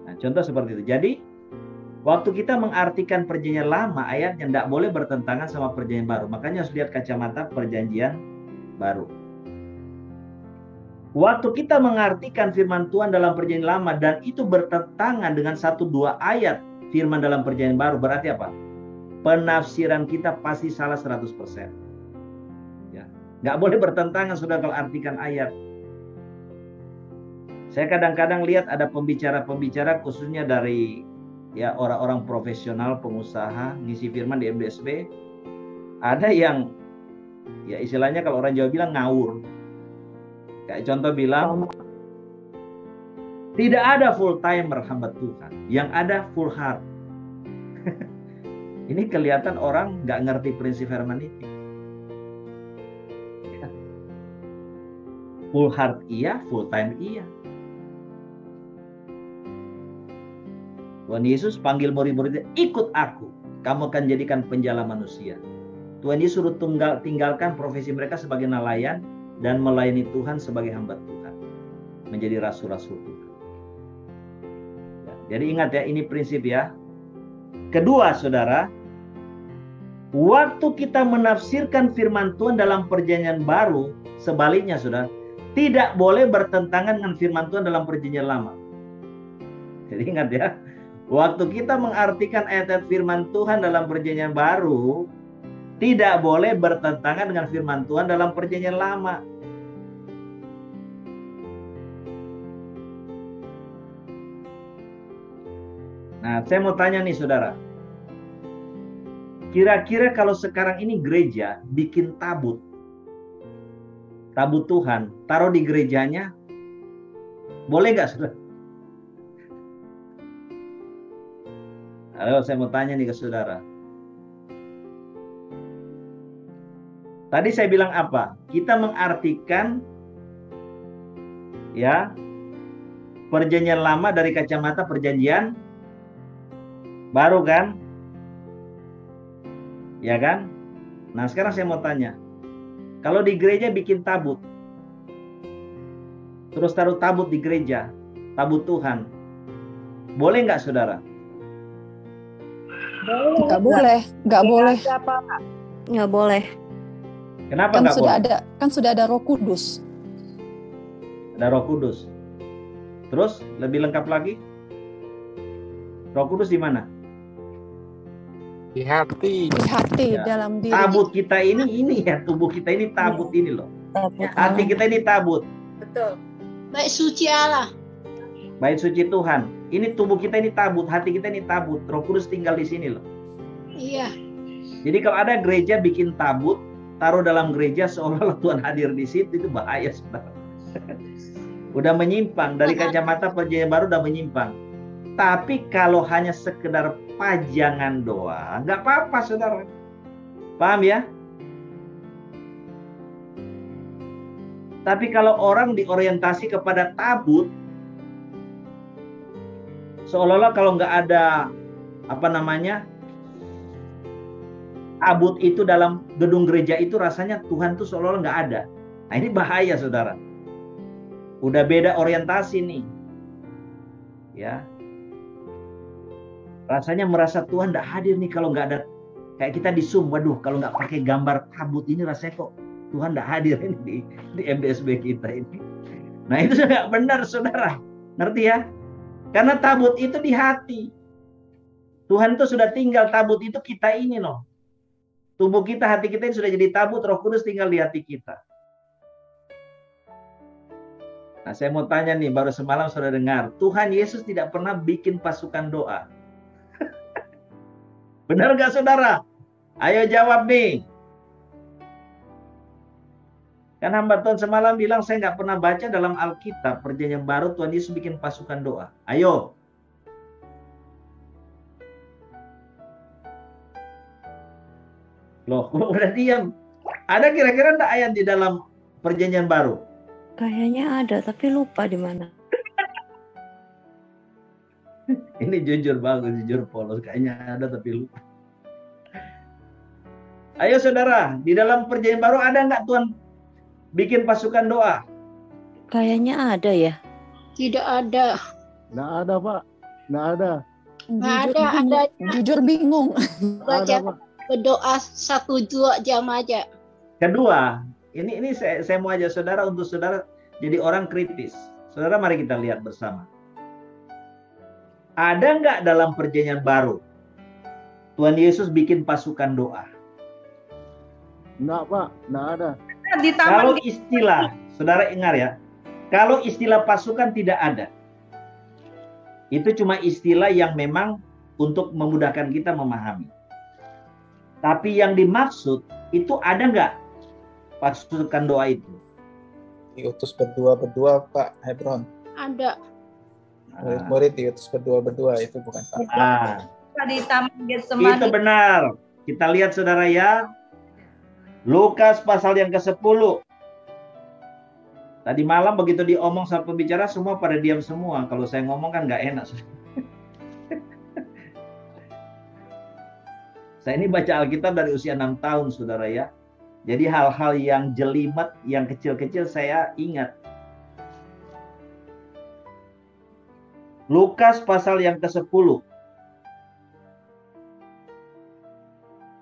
Nah, contoh seperti itu. Jadi waktu kita mengartikan perjanjian lama, ayatnya tidak boleh bertentangan sama perjanjian baru. Makanya harus lihat kacamata perjanjian baru. Waktu kita mengartikan firman Tuhan dalam perjanjian lama dan itu bertentangan dengan 1-2 ayat firman dalam perjanjian baru, berarti apa? Penafsiran kita pasti salah 100%. Ya, nggak boleh bertentangan sudah kalau artikan ayat. Saya kadang-kadang lihat ada pembicara-pembicara khususnya dari ya orang-orang profesional, pengusaha, ngisi firman di MDSB. Ada yang ya istilahnya kalau orang Jawa bilang ngawur. Kayak contoh bilang, tidak ada full timer hamba Tuhan, yang ada full heart. Ini kelihatan orang nggak ngerti prinsip hermeneutik. Full heart iya, full time iya. Tuhan Yesus panggil murid-muridnya, ikut aku, kamu akan jadikan penjala manusia. Tuhan Yesus suruh tinggalkan profesi mereka sebagai nelayan dan melayani Tuhan sebagai hamba Tuhan, menjadi rasul-rasul Tuhan. Ya, jadi ingat ya, ini prinsip ya. Kedua, saudara, Waktu kita menafsirkan firman Tuhan dalam perjanjian baru, sebaliknya saudara, tidak boleh bertentangan dengan firman Tuhan dalam perjanjian lama. Jadi ingat ya, waktu kita mengartikan ayat-ayat firman Tuhan dalam perjanjian baru, tidak boleh bertentangan dengan firman Tuhan dalam perjanjian lama. Nah, saya mau tanya nih saudara. Kira-kira kalau sekarang ini gereja bikin tabut Tuhan, taruh di gerejanya, boleh nggak saudara? Ayo, saya mau tanya nih ke saudara. Tadi saya bilang apa? Kita mengartikan ya perjanjian lama dari kacamata perjanjian baru kan? Ya kan? Nah, sekarang saya mau tanya. Kalau di gereja bikin tabut, terus taruh tabut di gereja, tabut Tuhan, boleh nggak saudara? Nggak boleh, nggak boleh. Nggak boleh. Kenapa Kan nggak boleh? sudah ada Roh Kudus. Ada Roh Kudus. Terus lebih lengkap lagi, Roh Kudus di mana? Di hati. Di hati, Ya. dalam diri. Tabut kita ini ya, tubuh kita ini tabut ini loh. Hati kita ini tabut. Betul. Baik suci Allah. Bait suci Tuhan. Ini tubuh kita ini tabut, hati kita ini tabut. Roh Kudus tinggal di sini loh. Iya. Jadi kalau ada gereja bikin tabut, taruh dalam gereja seolah-olah Tuhan hadir di situ, itu bahaya saudara. Udah menyimpang dari kacamata perjanjian baru, udah menyimpang. Tapi kalau hanya sekedar pajangan doa, nggak apa-apa saudara. Paham ya? Tapi kalau orang diorientasi kepada tabut, seolah-olah kalau nggak ada tabut itu dalam gedung gereja itu rasanya Tuhan tuh seolah-olah nggak ada. Nah ini bahaya saudara. Udah beda orientasi nih. Ya. Rasanya merasa Tuhan nggak hadir nih kalau nggak ada. Kayak kita di Zoom, waduh kalau nggak pakai gambar tabut ini rasanya kok Tuhan nggak hadir ini di MBSB kita ini. Nah itu nggak benar saudara. Ngerti ya? Karena tabut itu di hati. Tuhan itu sudah tinggal, tabut itu kita ini loh. Tubuh kita, hati kita ini sudah jadi tabut, Roh Kudus tinggal di hati kita. Nah saya mau tanya nih, baru semalam sudah dengar, Tuhan Yesus tidak pernah bikin pasukan doa. Benar gak saudara? Ayo jawab nih. Kan hamba Tuhan semalam bilang saya nggak pernah baca dalam Alkitab perjanjian baru Tuhan Yesus bikin pasukan doa. Ayo. Loh, kok udah diam? Ada kira-kira enggak ayat di dalam perjanjian baru? Kayaknya ada, tapi lupa di mana. Ini jujur bagus, jujur polos. Kayaknya ada tapi lupa. Ayo saudara, di dalam perjanjian baru ada nggak Tuhan bikin pasukan doa? Kayaknya ada ya. Tidak ada. Nggak ada Pak. Nggak ada. Jujur bingung. Nggak ada Pak. Berdoa 1-2 jam aja. Kedua, ini saya mau aja saudara untuk saudara jadi orang kritis. Saudara mari kita lihat bersama. Ada nggak dalam perjanjian baru Tuhan Yesus bikin pasukan doa? Nggak Pak. Nggak ada. Kalau istilah, saudara ingat ya, kalau istilah pasukan tidak ada. Itu cuma istilah yang memang untuk memudahkan kita memahami. Tapi yang dimaksud itu ada nggak pasukan doa itu? Diutus berdua-berdua Pak Hebron. Ada. Murid-murid diutus berdua-berdua itu bukan Pak. Di Taman Getsemani. Itu benar. Kita lihat saudara ya. Lukas pasal yang ke-10. Tadi malam begitu diomong sama pembicara semua pada diam semua. Kalau saya ngomong kan nggak enak. Saya ini baca Alkitab dari usia 6 tahun saudara ya. Jadi hal-hal yang jelimet, yang kecil-kecil saya ingat. Lukas pasal yang ke-10.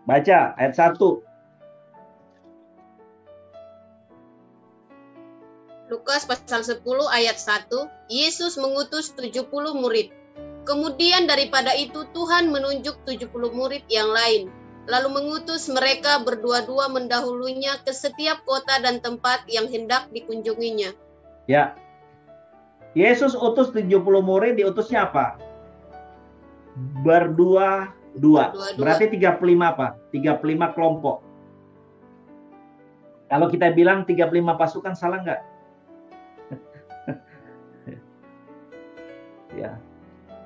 Baca ayat 1. Lukas pasal 10 ayat 1, Yesus mengutus 70 murid. Kemudian daripada itu Tuhan menunjuk 70 murid yang lain, lalu mengutus mereka berdua-dua mendahulunya ke setiap kota dan tempat yang hendak dikunjunginya. Ya. Yesus utus 70 murid, diutusnya apa? Berdua-dua. Berarti 35 apa? 35 kelompok. Kalau kita bilang 35 pasukan, salah nggak? Ya.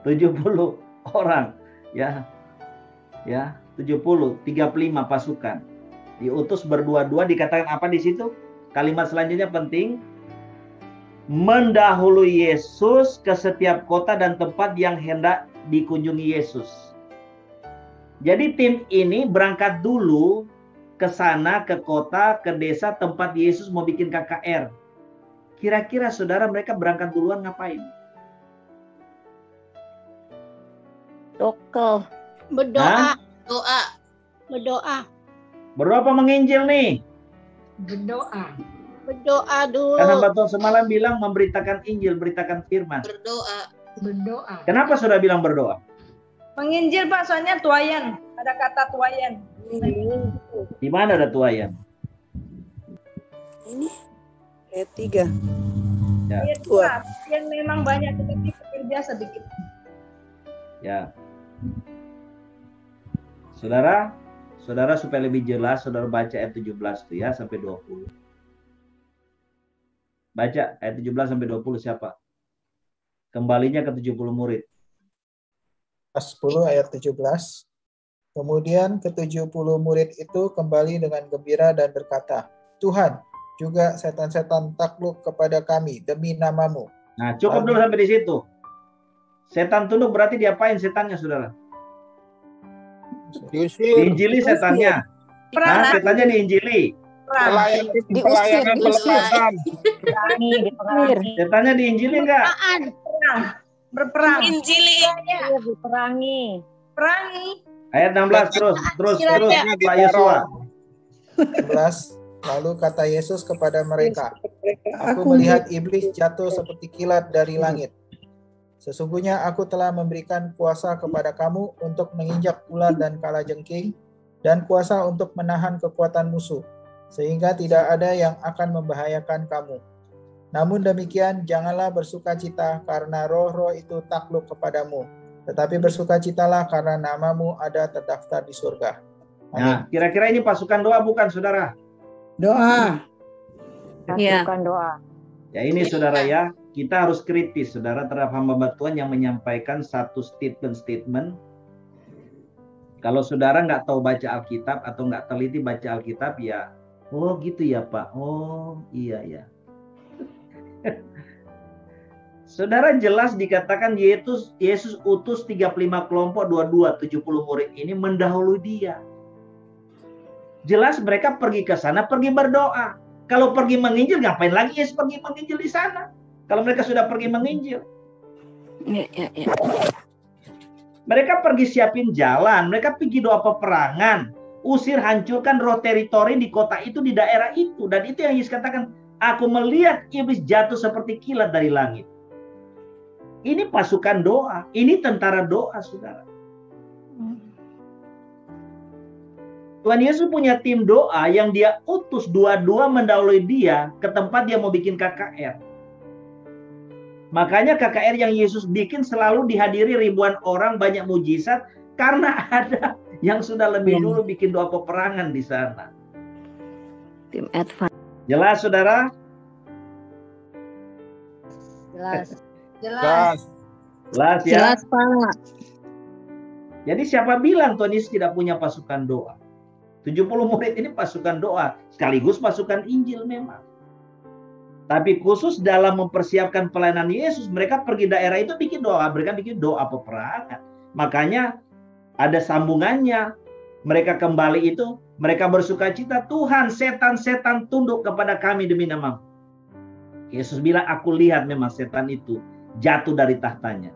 70 orang. Ya. Ya, 70, 35 pasukan. Diutus berdua-dua, dikatakan apa di situ? Kalimat selanjutnya penting. Mendahului Yesus ke setiap kota dan tempat yang hendak dikunjungi Yesus. Jadi tim ini berangkat dulu ke sana, ke kota, ke desa tempat Yesus mau bikin KKR. Kira-kira saudara mereka berangkat duluan ngapain? Dokter. Berdoa. Doa. Berdoa. Berdoa apa menginjil nih? Berdoa. Berdoa dulu. Karena Bapak semalam bilang memberitakan Injil, beritakan firman. Berdoa. Berdoa. Kenapa saudara bilang berdoa? Menginjil Pak, soalnya tuayan. Ada kata tuayan. Di mana ada tuayan? Ini ayat 3. Ya. Tuayan yang memang banyak tetapi pekerja sedikit. Ya. Saudara supaya lebih jelas, saudara baca ayat 17 itu ya sampai 20. Baca ayat 17 sampai 20 siapa? Kembalinya ke 70 murid. 10 ayat 17. Kemudian ke-70 murid itu kembali dengan gembira dan berkata, Tuhan, juga setan-setan takluk kepada kami demi nama-Mu. Nah, cukup dulu sampai di situ. Setan tunduk berarti diapain setannya, saudara? Diinjili setannya. Nah, setannya diinjili. Setannya diinjili enggak? Berperang. Injili. Diperangi. Perangi. Ayat 16 terus Pak Yosua. 11. Lalu kata Yesus kepada mereka, Aku melihat iblis jatuh seperti kilat dari langit. Sesungguhnya aku telah memberikan kuasa kepada kamu untuk menginjak ular dan kalajengking, dan kuasa untuk menahan kekuatan musuh, sehingga tidak ada yang akan membahayakan kamu. Namun demikian, janganlah bersukacita karena roh-roh itu takluk kepadamu, tetapi bersukacitalah karena namamu ada terdaftar di surga. Amin. Nah, kira-kira ini pasukan doa bukan, saudara? Doa. Iya. Pasukan doa. Ya ini saudara ya, kita harus kritis saudara terhadap hamba Tuhan yang menyampaikan satu statement. Kalau saudara nggak tahu baca Alkitab atau nggak teliti baca Alkitab ya, oh gitu ya Pak, oh iya ya. Saudara jelas dikatakan Yesus utus 35 kelompok, 70 murid ini mendahului dia. Jelas mereka pergi ke sana, pergi berdoa. Kalau pergi menginjil, ngapain lagi Yesus pergi menginjil di sana? Kalau mereka sudah pergi menginjil. Ya. Mereka pergi siapin jalan, mereka pergi doa peperangan. Usir, hancurkan roh teritori di kota itu, di daerah itu. Dan itu yang Yesus katakan, aku melihat iblis jatuh seperti kilat dari langit. Ini pasukan doa, ini tentara doa, saudara. Tuhan Yesus punya tim doa yang dia utus dua-dua mendahului dia ke tempat dia mau bikin KKR. Makanya KKR yang Yesus bikin selalu dihadiri ribuan orang, banyak mujizat, karena ada yang sudah lebih dulu bikin doa peperangan di sana. Tim advance. Jelas, saudara? Jelas. Jelas ya? Jelas, Pak. Jadi siapa bilang Tuhan Yesus tidak punya pasukan doa? 70 murid ini pasukan doa, sekaligus pasukan Injil memang. Tapi khusus dalam mempersiapkan pelayanan Yesus, mereka pergi daerah itu bikin doa, mereka bikin doa peperangan. Makanya ada sambungannya. Mereka kembali itu, mereka bersukacita, Tuhan, setan-setan tunduk kepada kami demi nama-Mu. Yesus bilang, aku lihat memang setan itu jatuh dari tahtanya.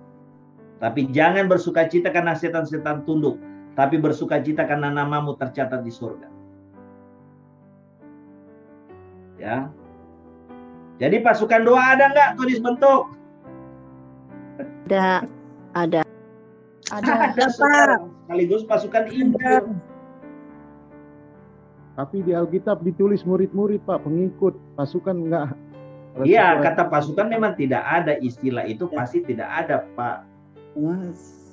Tapi jangan bersukacita karena setan-setan tunduk. tapi bersukacita karena namamu tercatat di surga. Ya. Jadi pasukan doa ada nggak tulis bentuk? Ada. Ada, Ada saudara. Sekaligus pasukan Injil. Tapi di Alkitab ditulis murid-murid, Pak, pengikut, pasukan enggak. Iya, kata pasukan memang tidak ada, istilah itu pasti tidak ada, Pak.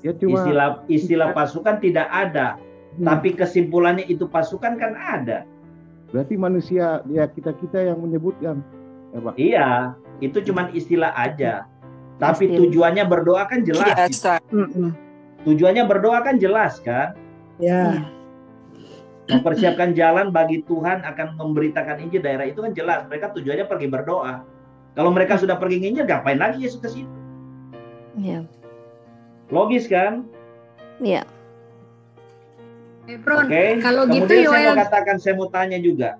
Ya cuma Istilah pasukan tidak ada, tapi kesimpulannya itu pasukan kan ada. berarti manusia ya kita yang menyebutkan, ya Pak. Iya, itu cuma istilah aja. Tapi tujuannya berdoa kan jelas. Tujuannya berdoa kan jelas kan? Ya. Mempersiapkan jalan bagi Tuhan akan memberitakan Injil daerah itu kan jelas. Mereka tujuannya pergi berdoa. Kalau mereka sudah pergi nginjil, ngapain lagi Yesus ke situ? Iya. Logis kan? Iya. Oke. kalau gitu Kemudian saya Yoel, mau katakan, saya mau tanya juga.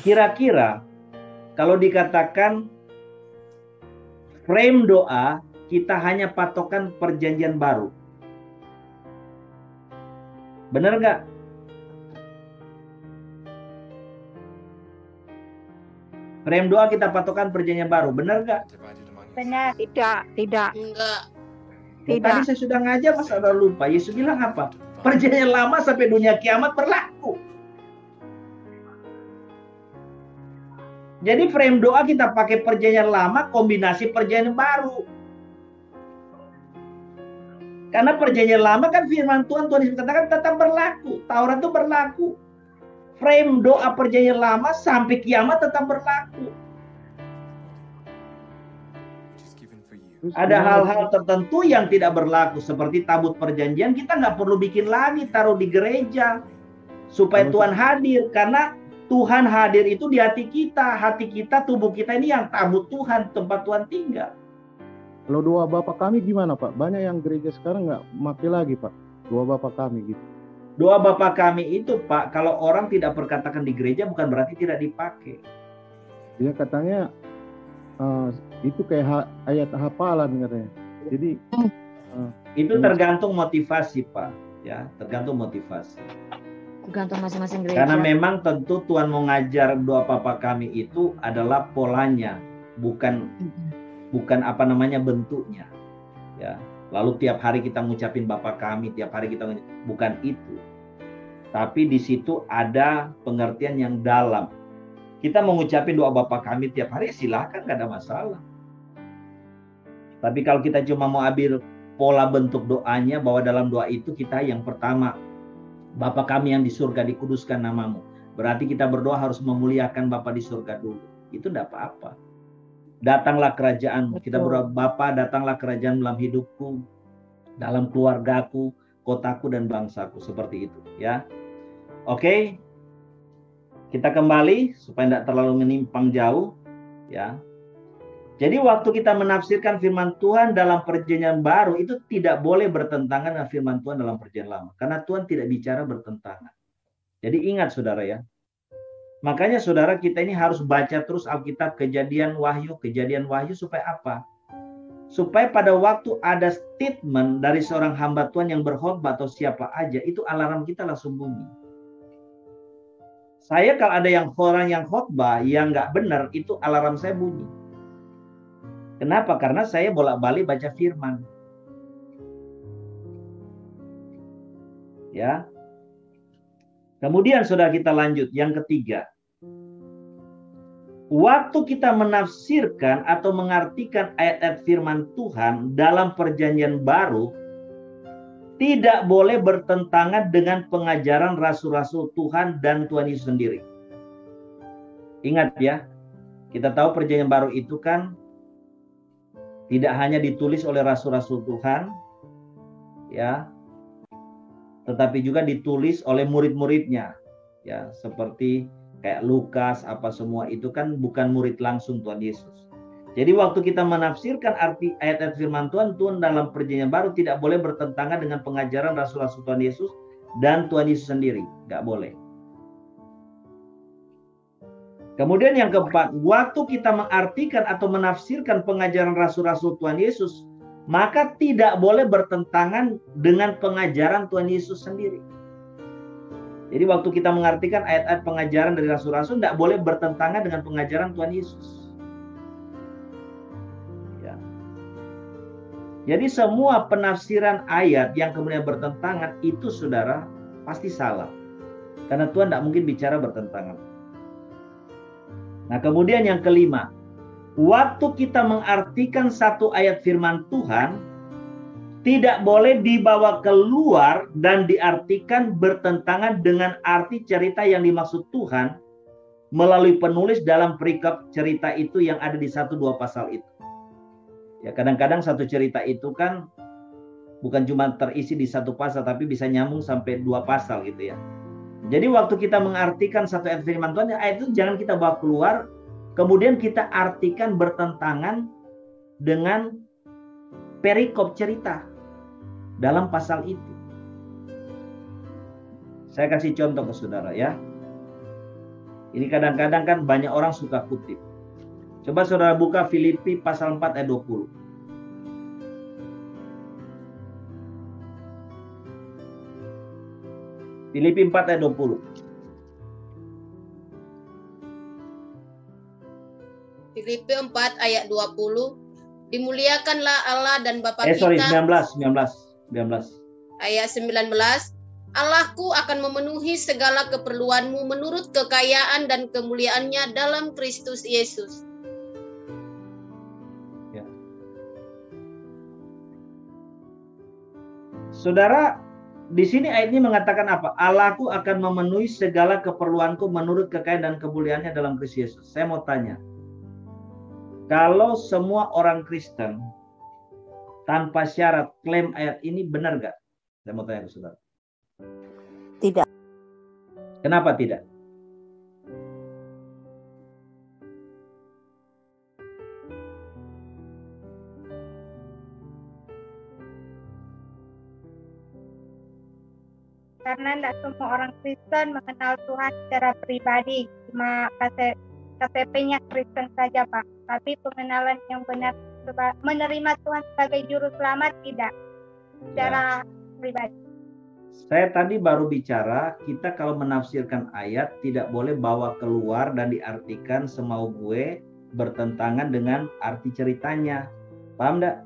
Kira-kira kalau dikatakan frame doa, kita hanya patokan perjanjian baru. Benar nggak? Frame doa kita patokan perjanjian baru, benar nggak? benar. Tidak. Enggak. Tadi saya sudah ngajar, masa udah lupa. Yesus bilang apa? Perjanjian lama sampai dunia kiamat berlaku. Jadi frame doa kita pakai perjanjian lama kombinasi perjanjian baru. Karena perjanjian lama kan firman Tuhan Yesus katakan tetap berlaku. Taurat itu berlaku. Frame doa perjanjian lama sampai kiamat tetap berlaku. Ada hal-hal tertentu yang tidak berlaku. Seperti tabut perjanjian kita nggak perlu bikin lagi, taruh di gereja. Supaya Tuhan hadir. Karena Tuhan hadir itu di hati kita. Hati kita, tubuh kita ini yang tabut Tuhan, tempat Tuhan tinggal. Kalau doa Bapa kami gimana, Pak? Banyak yang gereja sekarang nggak pakai lagi, Pak. Doa Bapa kami gitu. Doa Bapa kami itu, Pak, kalau orang tidak perkatakan di gereja bukan berarti tidak dipakai. Dia katanya itu kayak ayat hafalan katanya. Jadi itu tergantung motivasi, Pak. Ya, tergantung motivasi. Tergantung masing-masing gereja. Karena memang tentu Tuhan mau ngajar doa Bapa kami itu adalah polanya, bukan bentuknya. Ya. Lalu tiap hari kita ngucapin Bapa kami, tiap hari kita bukan itu. Tapi di situ ada pengertian yang dalam. Kita mau ngucapin doa Bapa kami tiap hari, silakan, gak ada masalah. Tapi kalau kita cuma mau ambil pola bentuk doanya, bahwa dalam doa itu kita yang pertama, Bapa kami yang di surga, dikuduskan namamu. Berarti kita berdoa harus memuliakan Bapa di surga dulu. Itu tidak apa-apa. Datanglah kerajaan. Kita berdoa, Bapa, datanglah kerajaan dalam hidupku, dalam keluargaku, kotaku, dan bangsaku. Seperti itu. Ya. Oke. Kita kembali supaya tidak terlalu menyimpang jauh. Ya. Jadi waktu kita menafsirkan firman Tuhan dalam perjanjian baru, itu tidak boleh bertentangan dengan firman Tuhan dalam perjanjian lama. Karena Tuhan tidak bicara bertentangan. Jadi ingat saudara ya. Makanya saudara, kita ini harus baca terus Alkitab, kejadian wahyu supaya apa? Supaya pada waktu ada statement dari seorang hamba Tuhan yang berkhotbah atau siapa aja, itu alarm kita langsung bunyi. Saya kalau ada orang yang khotbah yang nggak benar, itu alarm saya bunyi. Kenapa? Karena saya bolak-balik baca firman. Ya. Kemudian saudara, kita lanjut yang ketiga. Waktu kita menafsirkan atau mengartikan ayat-ayat firman Tuhan dalam perjanjian baru, tidak boleh bertentangan dengan pengajaran rasul-rasul Tuhan dan Tuhan Yesus sendiri. Ingat ya, kita tahu perjanjian baru itu kan tidak hanya ditulis oleh rasul-rasul Tuhan, ya, tetapi juga ditulis oleh murid-muridnya, ya, seperti kayak Lukas, apa semua itu kan bukan murid langsung Tuhan Yesus. Jadi waktu kita menafsirkan arti ayat-ayat firman Tuhan, Tuhan dalam perjanjian baru tidak boleh bertentangan dengan pengajaran rasul-rasul Tuhan Yesus dan Tuhan Yesus sendiri. Nggak boleh. Kemudian yang keempat, waktu kita mengartikan atau menafsirkan pengajaran rasul-rasul Tuhan Yesus maka tidak boleh bertentangan dengan pengajaran Tuhan Yesus sendiri. Jadi waktu kita mengartikan ayat-ayat pengajaran dari rasul-rasul, tidak boleh bertentangan dengan pengajaran Tuhan Yesus. Ya. Jadi semua penafsiran ayat yang kemudian bertentangan itu, saudara, pasti salah. Karena Tuhan tidak mungkin bicara bertentangan. Nah, kemudian yang kelima, waktu kita mengartikan satu ayat firman Tuhan, tidak boleh dibawa keluar dan diartikan bertentangan dengan arti cerita yang dimaksud Tuhan melalui penulis dalam perikop cerita itu yang ada di 1-2 pasal itu. Ya, kadang-kadang satu cerita itu kan bukan cuma terisi di 1 pasal, tapi bisa nyambung sampai 2 pasal gitu ya. Jadi waktu kita mengartikan satu ayat firman Tuhan, ayat itu jangan kita bawa keluar, kemudian kita artikan bertentangan dengan perikop cerita dalam pasal itu. Saya kasih contoh ke saudara ya. Ini kadang-kadang kan banyak orang suka kutip. Coba saudara buka Filipi pasal 4 ayat 20. Filipi 4 ayat 20. Filipi 4 ayat 20. Dimuliakanlah Allah dan Bapa kita. 19. Ayat 19. Allahku akan memenuhi segala keperluanmu menurut kekayaan dan kemuliaannya dalam Kristus Yesus. Ya. Saudara, di sini ayat ini mengatakan apa? Allahku akan memenuhi segala keperluanku menurut kekayaan dan kemuliaannya dalam Kristus Yesus. Saya mau tanya, kalau semua orang Kristen tanpa syarat klaim ayat ini, benar gak? Saya mau tanya ke saudara. Tidak. Kenapa tidak? Karena tidak semua orang Kristen mengenal Tuhan secara pribadi, cuma KTP-nya Kristen saja, Pak. Tapi pengenalan yang benar menerima Tuhan sebagai juru selamat tidak secara pribadi. Saya tadi baru bicara, kita kalau menafsirkan ayat tidak boleh bawa keluar dan diartikan semau gue bertentangan dengan arti ceritanya. Paham enggak?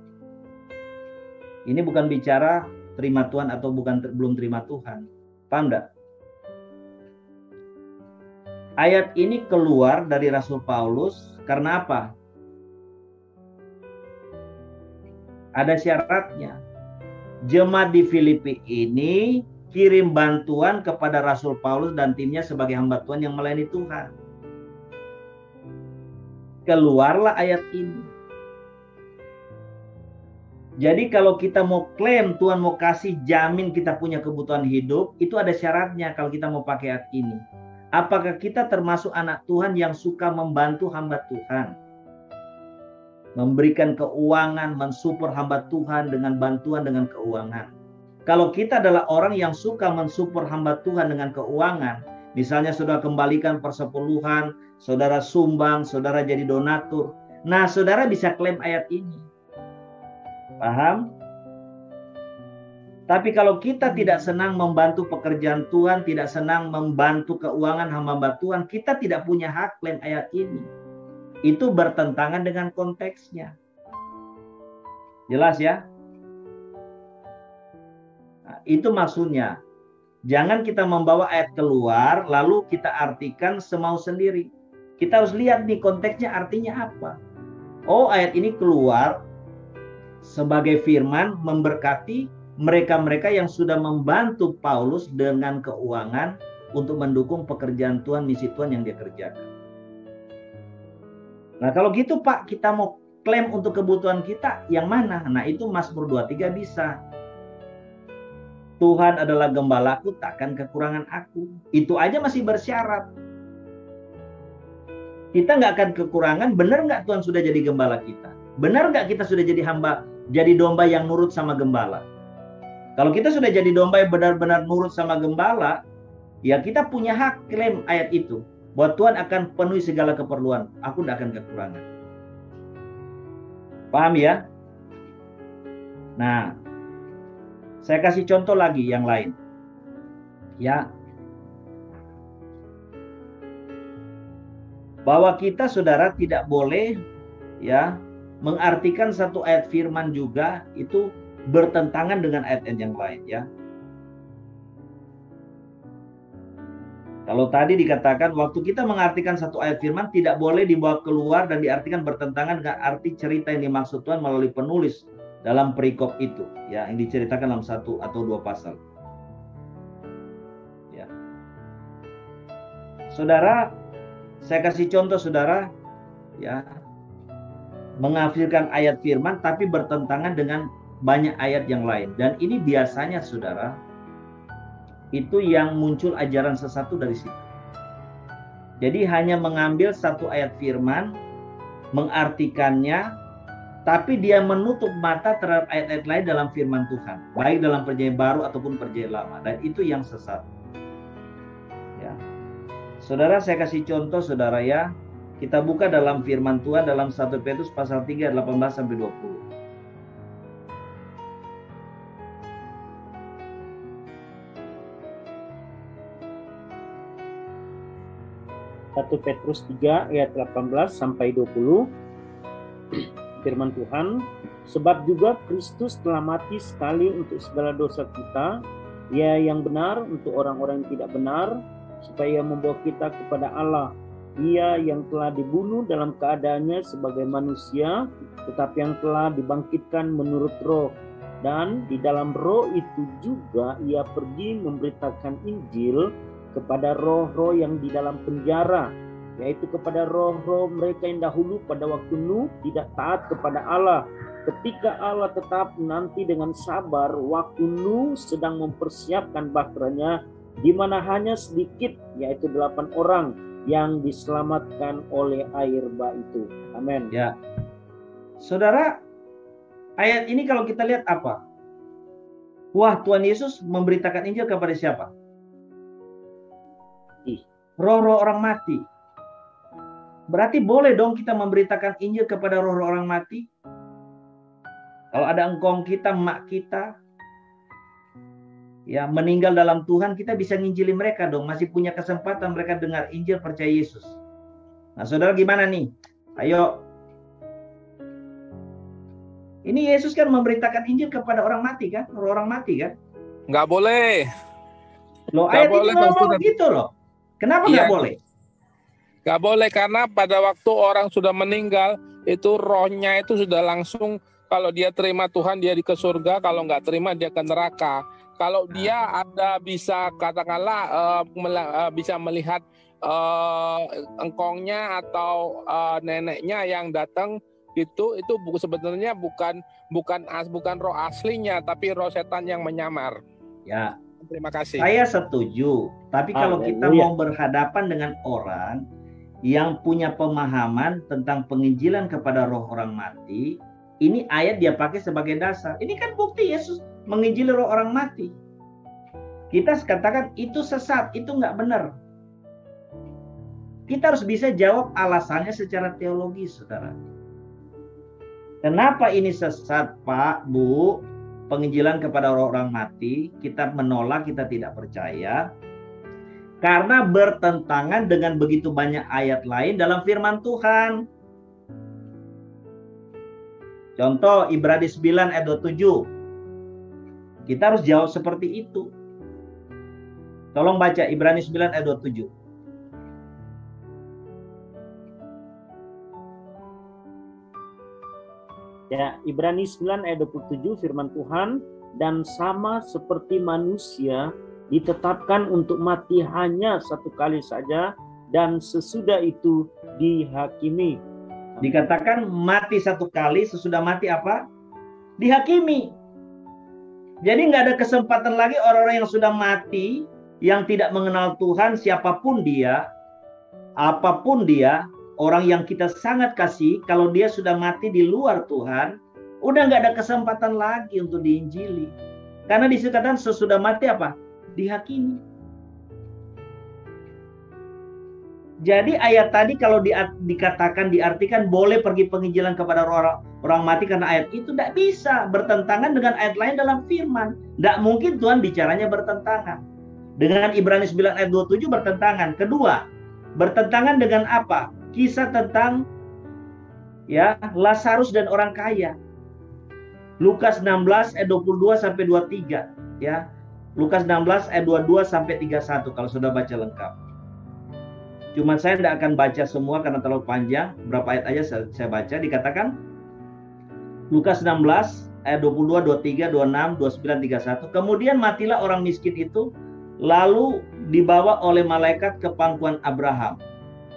Ini bukan bicara terima Tuhan atau belum terima Tuhan. Paham enggak? Ayat ini keluar dari Rasul Paulus karena apa? Ada syaratnya. Jemaat di Filipi ini kirim bantuan kepada Rasul Paulus dan timnya sebagai hamba Tuhan yang melayani Tuhan. Keluarlah ayat ini. Jadi kalau kita mau klaim Tuhan mau kasih jamin kita punya kebutuhan hidup, itu ada syaratnya kalau kita mau pakai ayat ini. Apakah kita termasuk anak Tuhan yang suka membantu hamba Tuhan? Memberikan keuangan, mensupport hamba Tuhan dengan bantuan dengan keuangan. Kalau kita adalah orang yang suka mensupport hamba Tuhan dengan keuangan, misalnya saudara kembalikan persepuluhan, saudara sumbang, saudara jadi donatur. Nah, saudara bisa klaim ayat ini. Paham? Tapi kalau kita tidak senang membantu pekerjaan Tuhan, tidak senang membantu keuangan hamba Tuhan, kita tidak punya hak klaim ayat ini. Itu bertentangan dengan konteksnya. Jelas ya? Nah, itu maksudnya. Jangan kita membawa ayat keluar, lalu kita artikan semau sendiri. Kita harus lihat nih konteksnya artinya apa. Oh, ayat ini keluar sebagai firman memberkati mereka-mereka yang sudah membantu Paulus dengan keuangan untuk mendukung pekerjaan Tuhan, misi Tuhan yang dia kerjakan. Nah kalau gitu Pak, kita mau klaim untuk kebutuhan kita yang mana? Nah itu Mazmur 23 bisa. Tuhan adalah gembalaku, takkan kekurangan aku. Itu aja masih bersyarat. Kita nggak akan kekurangan, benar nggak Tuhan sudah jadi gembala kita? Benar nggak kita sudah jadi hamba, jadi domba yang nurut sama gembala? Kalau kita sudah jadi domba yang benar-benar nurut sama gembala, ya kita punya hak klaim ayat itu. Bahwa Tuhan akan penuhi segala keperluan. Aku tidak akan kekurangan. Paham ya? Nah, saya kasih contoh lagi yang lain. Ya. Bahwa kita saudara tidak boleh ya mengartikan satu ayat firman juga itu bertentangan dengan ayat-ayat yang lain ya. Kalau tadi dikatakan waktu kita mengartikan satu ayat firman tidak boleh dibawa keluar dan diartikan bertentangan dengan arti cerita yang dimaksud Tuhan melalui penulis dalam perikop itu ya, yang diceritakan dalam 1 atau 2 pasal. Ya. Saudara, saya kasih contoh saudara ya, menafsirkan ayat firman tapi bertentangan dengan banyak ayat yang lain, dan ini biasanya saudara itu yang muncul ajaran sesat dari situ. Jadi hanya mengambil satu ayat firman, mengartikannya, tapi dia menutup mata terhadap ayat-ayat lain dalam firman Tuhan, baik dalam perjanjian baru ataupun perjanjian lama, dan itu yang sesat. Ya. Saudara, saya kasih contoh saudara ya. Kita buka dalam firman Tuhan dalam 1 Petrus pasal 3 18 sampai 20. 1 Petrus 3 ayat 18 sampai 20. Firman Tuhan, sebab juga Kristus telah mati sekali untuk segala dosa kita, Ia yang benar untuk orang-orang yang tidak benar, supaya membawa kita kepada Allah. Ia yang telah dibunuh dalam keadaannya sebagai manusia, tetapi yang telah dibangkitkan menurut roh. Dan di dalam roh itu juga Ia pergi memberitakan Injil kepada roh-roh yang di dalam penjara, yaitu kepada roh-roh mereka yang dahulu pada waktu Nuh tidak taat kepada Allah, ketika Allah tetap menanti dengan sabar waktu Nuh sedang mempersiapkan bahteranya, di mana hanya sedikit, yaitu 8 orang yang diselamatkan oleh air bah itu. Amin. Ya, saudara, ayat ini kalau kita lihat apa? Wah, Tuhan Yesus memberitakan Injil kepada siapa? Roh-roh orang mati. Berarti boleh dong kita memberitakan Injil kepada roh-roh orang mati? Kalau ada engkong kita, emak kita, ya meninggal dalam Tuhan, kita bisa nginjili mereka dong. Masih punya kesempatan mereka dengar Injil, percaya Yesus. Nah saudara gimana nih? Ayo. Ini Yesus kan memberitakan Injil kepada orang mati kan? Orang mati kan? Nggak boleh. Loh, ayat ini ngomong gitu loh. Kenapa nggak boleh? Nggak boleh karena pada waktu orang sudah meninggal, itu rohnya itu sudah langsung, kalau dia terima Tuhan dia ke surga, kalau nggak terima dia ke neraka. Kalau dia ada bisa katakanlah bisa melihat engkongnya atau neneknya yang datang, itu sebenarnya bukan roh aslinya, tapi roh setan yang menyamar. Ya. Terima kasih. Saya setuju. Tapi kalau kita mau berhadapan dengan orang yang punya pemahaman tentang penginjilan kepada roh orang mati, ini ayat dia pakai sebagai dasar. Ini kan bukti Yesus menginjili roh orang mati. Kita katakan itu sesat, itu nggak benar. Kita harus bisa jawab alasannya secara teologis, saudara. Kenapa ini sesat, Pak, Bu? Penginjilan kepada orang mati, kita menolak, kita tidak percaya. Karena bertentangan dengan begitu banyak ayat lain dalam firman Tuhan. Contoh, Ibrani 9 ayat 27. Kita harus jawab seperti itu. Tolong baca Ibrani 9 ayat 27. Ya, Ibrani 9 ayat 27 firman Tuhan, dan sama seperti manusia ditetapkan untuk mati hanya satu kali saja, dan sesudah itu dihakimi. Dikatakan mati satu kali, sesudah mati apa? Dihakimi. Jadi nggak ada kesempatan lagi orang-orang yang sudah mati, yang tidak mengenal Tuhan, siapapun dia, apapun dia, orang yang kita sangat kasih, kalau dia sudah mati di luar Tuhan, udah nggak ada kesempatan lagi untuk diinjili. Karena dikatakan sesudah mati apa? Dihakimi. Jadi ayat tadi kalau dikatakan, diartikan boleh pergi penginjilan kepada orang mati karena ayat itu tidak bisa, bertentangan dengan ayat lain dalam firman. Tidak mungkin Tuhan bicaranya bertentangan. Dengan Ibrani 9 ayat 27 bertentangan. Kedua, bertentangan dengan apa? Kisah tentang ya Lazarus dan orang kaya. Lukas 16 ayat 22 sampai 23 ya. Lukas 16 ayat 22 sampai 31 kalau sudah baca lengkap. Cuman saya tidak akan baca semua karena terlalu panjang. Berapa ayat aja saya baca. Dikatakan Lukas 16 ayat 22, 23, 26, 29, 31. Kemudian matilah orang miskin itu, lalu dibawa oleh malaikat ke pangkuan Abraham.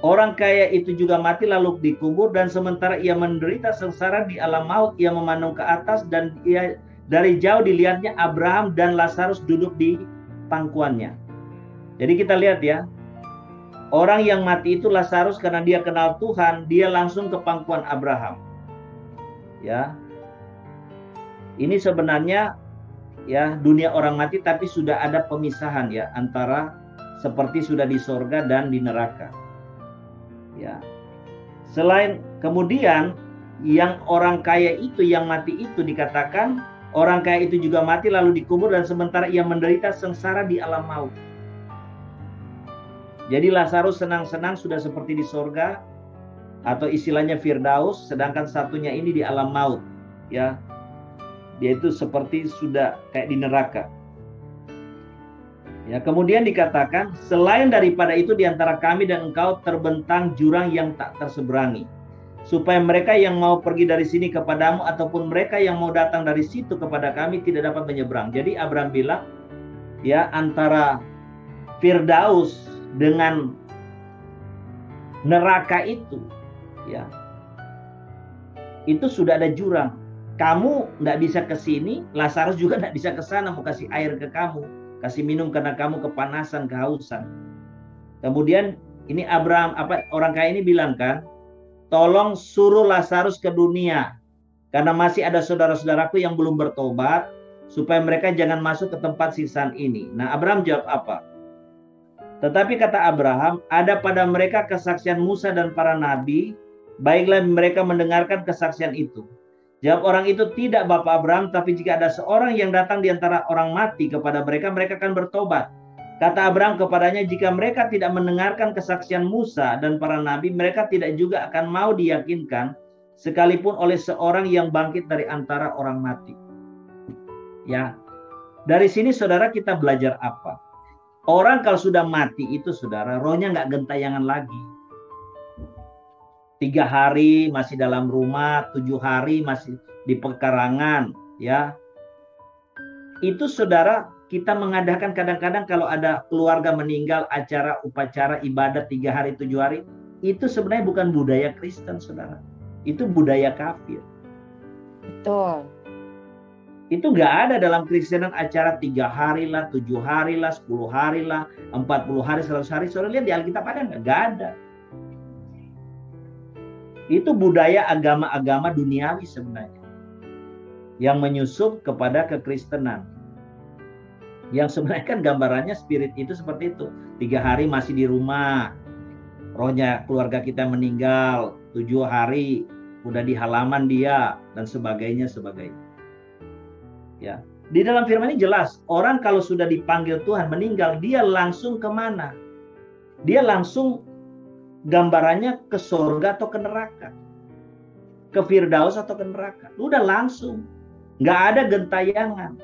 Orang kaya itu juga mati lalu dikubur, dan sementara ia menderita sengsara di alam maut, ia memandang ke atas, dan ia dari jauh dilihatnya Abraham dan Lazarus duduk di pangkuannya. Jadi kita lihat ya, orang yang mati itu Lazarus karena dia kenal Tuhan, dia langsung ke pangkuan Abraham. Ya. Ini sebenarnya ya dunia orang mati, tapi sudah ada pemisahan ya antara seperti sudah di sorga dan di neraka. Ya. Selain kemudian yang orang kaya itu yang mati itu dikatakan orang kaya itu juga mati lalu dikubur, dan sementara ia menderita sengsara di alam maut. Jadi Lazarus senang-senang sudah seperti di sorga atau istilahnya Firdaus, sedangkan satunya ini di alam maut. Ya, dia itu seperti sudah kayak di neraka. Ya, kemudian dikatakan selain daripada itu di antara kami dan engkau terbentang jurang yang tak terseberangi, supaya mereka yang mau pergi dari sini kepadamu ataupun mereka yang mau datang dari situ kepada kami tidak dapat menyeberang. Jadi Abraham bilang, ya antara Firdaus dengan neraka itu, ya, itu sudah ada jurang. Kamu nggak bisa ke sini, Lazarus juga nggak bisa ke sana mau kasih air ke kamu, kasih minum karena kamu kepanasan, kehausan. Kemudian ini Abraham, orang kaya ini bilang kan, tolong suruh Lazarus ke dunia, karena masih ada saudara-saudaraku yang belum bertobat, supaya mereka jangan masuk ke tempat siksaan ini. Nah, Abraham jawab apa? Tetapi kata Abraham, ada pada mereka kesaksian Musa dan para nabi, baiklah mereka mendengarkan kesaksian itu. Jawab orang itu, tidak Bapak Abraham, tapi jika ada seorang yang datang di antara orang mati kepada mereka, mereka akan bertobat. Kata Abraham kepadanya, jika mereka tidak mendengarkan kesaksian Musa dan para nabi, mereka tidak juga akan mau diyakinkan, sekalipun oleh seorang yang bangkit dari antara orang mati. Ya, dari sini saudara kita belajar apa? Orang kalau sudah mati itu saudara, rohnya nggak gentayangan lagi. 3 hari masih dalam rumah, 7 hari masih di pekarangan, ya. Itu saudara, kita mengadakan kadang-kadang kalau ada keluarga meninggal, acara upacara ibadat 3 hari, 7 hari, itu sebenarnya bukan budaya Kristen, saudara. Itu budaya kafir. Betul. Itu nggak ada dalam Kristenan acara 3 hari lah, 7 hari lah, 10 hari lah, 40 hari, 100 hari. Saudara lihat di Alkitab ada nggak? Nggak ada. Itu budaya agama-agama duniawi sebenarnya, yang menyusup kepada kekristenan. Yang sebenarnya kan gambarannya spirit itu seperti itu. 3 hari masih di rumah, rohnya keluarga kita meninggal, 7 hari udah di halaman dia, dan sebagainya. Ya, di dalam firman ini jelas, orang kalau sudah dipanggil Tuhan meninggal, dia langsung kemana? Dia langsung gambarannya ke surga atau ke neraka, ke Firdaus atau ke neraka. Udah langsung, nggak ada gentayangan.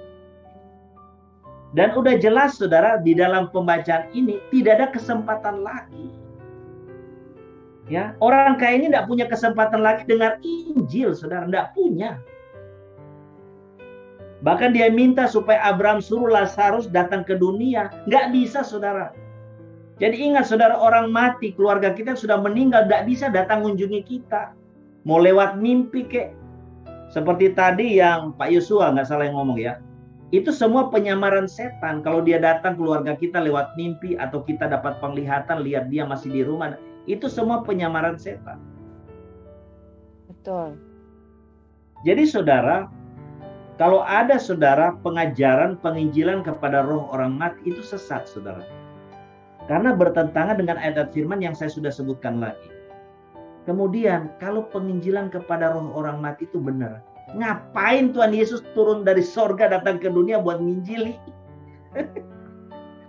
Dan udah jelas saudara, di dalam pembacaan ini tidak ada kesempatan lagi. Ya, orang kaya ini nggak punya kesempatan lagi dengar Injil, saudara, nggak punya. Bahkan dia minta supaya Abraham suruh Lazarus datang ke dunia. Nggak bisa, saudara. Jadi ingat, saudara, orang mati, keluarga kita yang sudah meninggal, nggak bisa datang mengunjungi kita. Mau lewat mimpi, kek. Seperti tadi yang Pak Yosua, nggak salah yang ngomong ya. Itu semua penyamaran setan. Kalau dia datang keluarga kita lewat mimpi, atau kita dapat penglihatan, lihat dia masih di rumah. Itu semua penyamaran setan. Betul. Jadi saudara, kalau ada saudara pengajaran penginjilan kepada roh orang mati, itu sesat saudara. Karena bertentangan dengan ayat firman yang saya sudah sebutkan lagi. Kemudian kalau penginjilan kepada roh orang mati itu benar, ngapain Tuhan Yesus turun dari sorga datang ke dunia buat nginjili?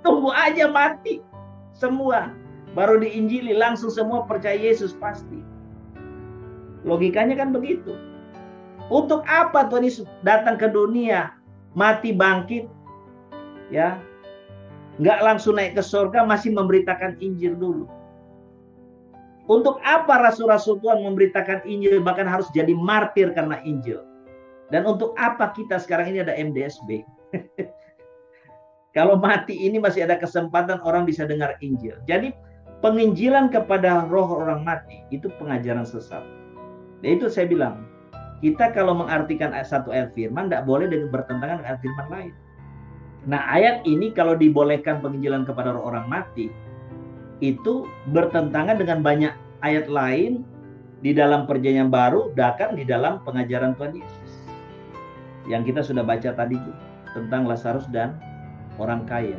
Tunggu aja mati semua, baru diinjili, langsung semua percaya Yesus pasti. Logikanya kan begitu. Untuk apa Tuhan Yesus datang ke dunia, mati bangkit, ya, nggak langsung naik ke sorga, masih memberitakan Injil dulu. Untuk apa rasul-rasul Tuhan memberitakan Injil, bahkan harus jadi martir karena Injil? Dan untuk apa kita sekarang ini ada MDSB? Kalau mati ini masih ada kesempatan orang bisa dengar Injil. Jadi penginjilan kepada roh orang mati itu pengajaran sesat. Dan itu saya bilang, kita kalau mengartikan satu ayat firman, tidak boleh bertentangan dengan ayat firman lain. Nah, ayat ini kalau dibolehkan penginjilan kepada roh orang mati, itu bertentangan dengan banyak ayat lain di dalam perjanjian baru, bahkan di dalam pengajaran Tuhan Yesus. Yang kita sudah baca tadi tentang Lazarus dan orang kaya.